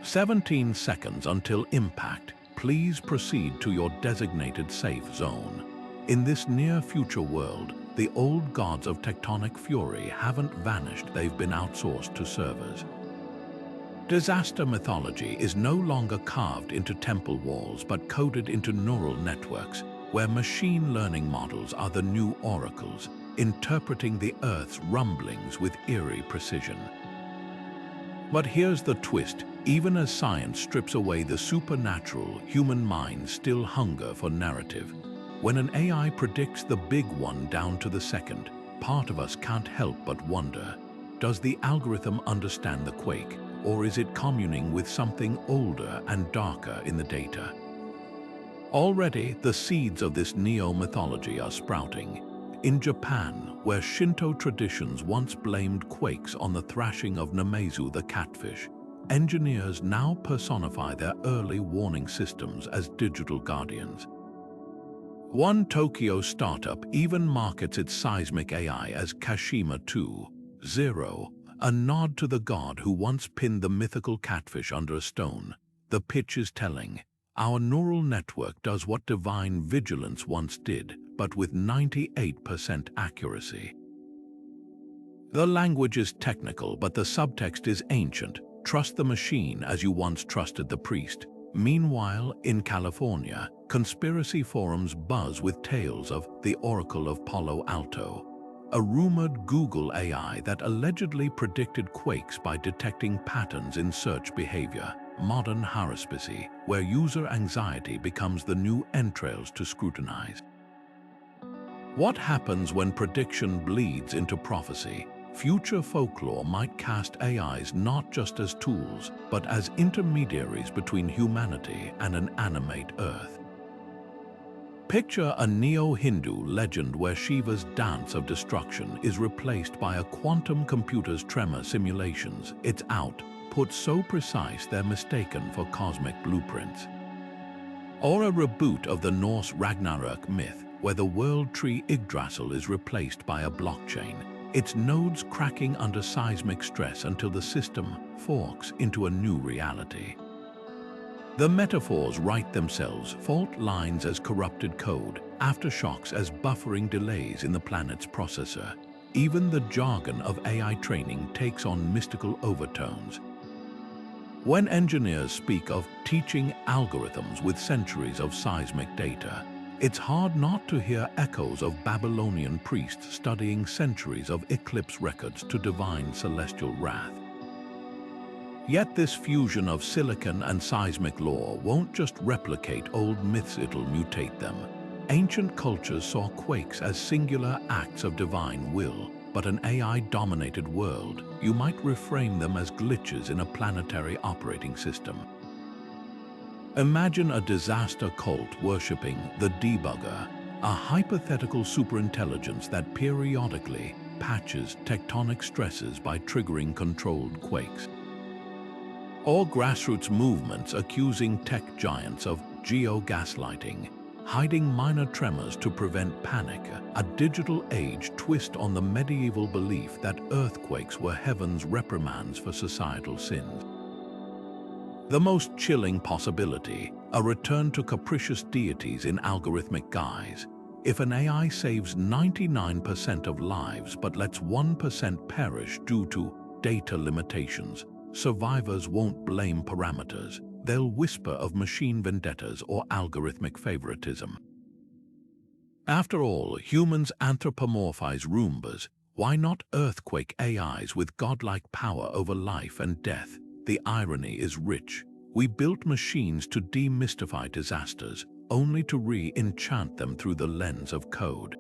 17 seconds until impact. Please proceed to your designated safe zone. In this near-future world, the old gods of tectonic fury haven't vanished, they've been outsourced to servers. Disaster mythology is no longer carved into temple walls but coded into neural networks, where machine learning models are the new oracles, interpreting the Earth's rumblings with eerie precision. But here's the twist. Even as science strips away the supernatural, human minds still hunger for narrative. When an AI predicts the big one down to the second, part of us can't help but wonder, does the algorithm understand the quake, or is it communing with something older and darker in the data? Already, the seeds of this neo-mythology are sprouting. In Japan, where Shinto traditions once blamed quakes on the thrashing of Namazu the catfish, engineers now personify their early warning systems as digital guardians. One Tokyo startup even markets its seismic AI as Kashima 2.0, a nod to the god who once pinned the mythical catfish under a stone. The pitch is telling. Our neural network does what divine vigilance once did, but with 98% accuracy. The language is technical, but the subtext is ancient. Trust the machine as you once trusted the priest. Meanwhile, in California, conspiracy forums buzz with tales of the Oracle of Palo Alto, a rumored Google AI that allegedly predicted quakes by detecting patterns in search behavior. Modern haruspicy, where user anxiety becomes the new entrails to scrutinize. What happens when prediction bleeds into prophecy? Future folklore might cast AIs not just as tools, but as intermediaries between humanity and an animate Earth. Picture a neo-Hindu legend where Shiva's dance of destruction is replaced by a quantum computer's tremor simulations. Its output so precise they're mistaken for cosmic blueprints. Or a reboot of the Norse Ragnarok myth, where the world tree Yggdrasil is replaced by a blockchain, its nodes cracking under seismic stress until the system forks into a new reality. The metaphors write themselves, fault lines as corrupted code, aftershocks as buffering delays in the planet's processor. Even the jargon of AI training takes on mystical overtones. When engineers speak of teaching algorithms with centuries of seismic data, it's hard not to hear echoes of Babylonian priests studying centuries of eclipse records to divine celestial wrath. Yet this fusion of silicon and seismic lore won't just replicate old myths, it'll mutate them. Ancient cultures saw quakes as singular acts of divine will, but an AI-dominated world, you might reframe them as glitches in a planetary operating system. Imagine a disaster cult worshipping the debugger, a hypothetical superintelligence that periodically patches tectonic stresses by triggering controlled quakes. Or grassroots movements accusing tech giants of geo-gaslighting, hiding minor tremors to prevent panic, a digital age twist on the medieval belief that earthquakes were heaven's reprimands for societal sins. The most chilling possibility, a return to capricious deities in algorithmic guise. If an AI saves 99% of lives but lets 1% perish due to data limitations, survivors won't blame parameters. They'll whisper of machine vendettas or algorithmic favoritism. After all, humans anthropomorphize Roombas. Why not earthquake AIs with godlike power over life and death? The irony is rich. We built machines to demystify disasters, only to re-enchant them through the lens of code.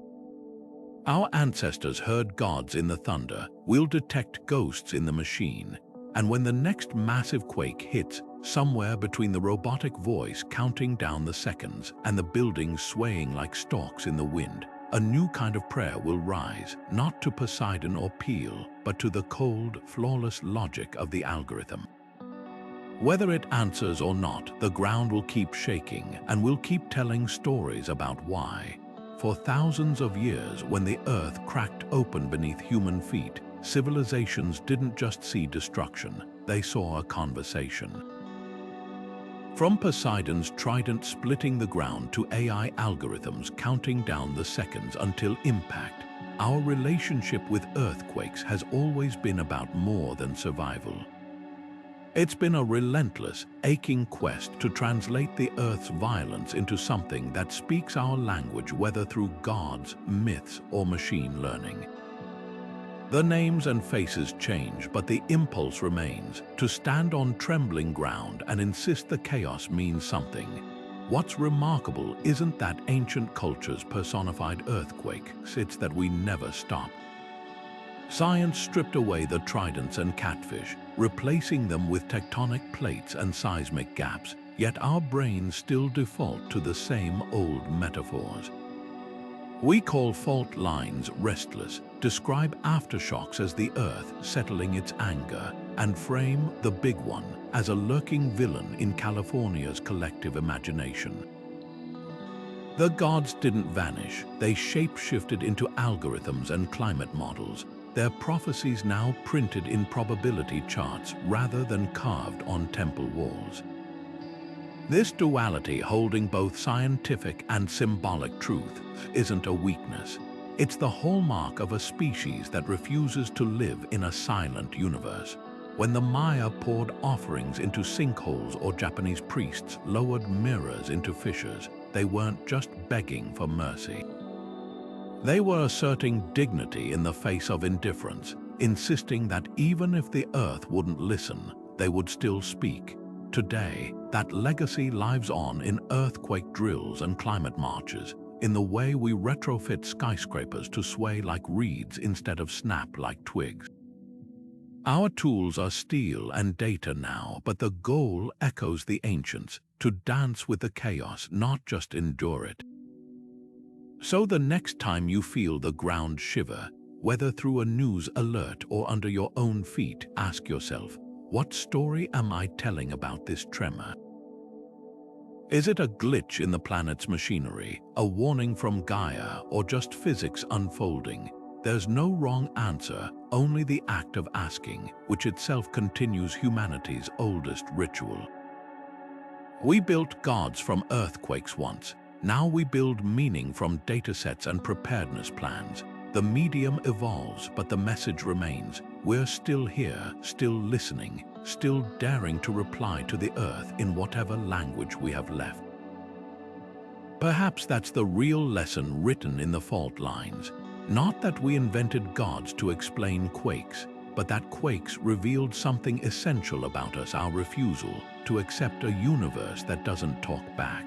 Our ancestors heard gods in the thunder. We'll detect ghosts in the machine. And when the next massive quake hits, somewhere between the robotic voice counting down the seconds and the buildings swaying like stalks in the wind, a new kind of prayer will rise, not to Poseidon or Peel, but to the cold, flawless logic of the algorithm. Whether it answers or not, the ground will keep shaking, and we'll keep telling stories about why. For thousands of years, when the earth cracked open beneath human feet, civilizations didn't just see destruction, they saw a conversation. From Poseidon's trident splitting the ground to AI algorithms counting down the seconds until impact, our relationship with earthquakes has always been about more than survival. It's been a relentless, aching quest to translate the Earth's violence into something that speaks our language, whether through gods, myths, or machine learning. The names and faces change, but the impulse remains, to stand on trembling ground and insist the chaos means something. What's remarkable isn't that ancient cultures personified earthquakes, it's that we never stop. Science stripped away the tridents and catfish, replacing them with tectonic plates and seismic gaps, yet our brains still default to the same old metaphors. We call fault lines restless, describe aftershocks as the earth settling its anger, and frame the big one as a lurking villain in California's collective imagination. The gods didn't vanish, they shape-shifted into algorithms and climate models, their prophecies now printed in probability charts rather than carved on temple walls. This duality, holding both scientific and symbolic truth, isn't a weakness. It's the hallmark of a species that refuses to live in a silent universe. When the Maya poured offerings into sinkholes or Japanese priests lowered mirrors into fissures, they weren't just begging for mercy. They were asserting dignity in the face of indifference, insisting that even if the earth wouldn't listen, they would still speak. Today, that legacy lives on in earthquake drills and climate marches, in the way we retrofit skyscrapers to sway like reeds instead of snap like twigs. Our tools are steel and data now, but the goal echoes the ancients, to dance with the chaos, not just endure it. So the next time you feel the ground shiver, whether through a news alert or under your own feet, ask yourself, what story am I telling about this tremor? Is it a glitch in the planet's machinery, a warning from Gaia, or just physics unfolding? There's no wrong answer, only the act of asking, which itself continues humanity's oldest ritual. We built gods from earthquakes once. Now we build meaning from datasets and preparedness plans. The medium evolves, but the message remains. We're still here, still listening, still daring to reply to the earth in whatever language we have left. Perhaps that's the real lesson written in the fault lines. Not that we invented gods to explain quakes, but that quakes revealed something essential about us, our refusal to accept a universe that doesn't talk back.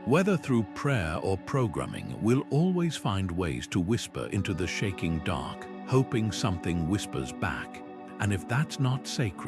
Whether through prayer or programming, we'll always find ways to whisper into the shaking dark, hoping something whispers back. And if that's not sacred,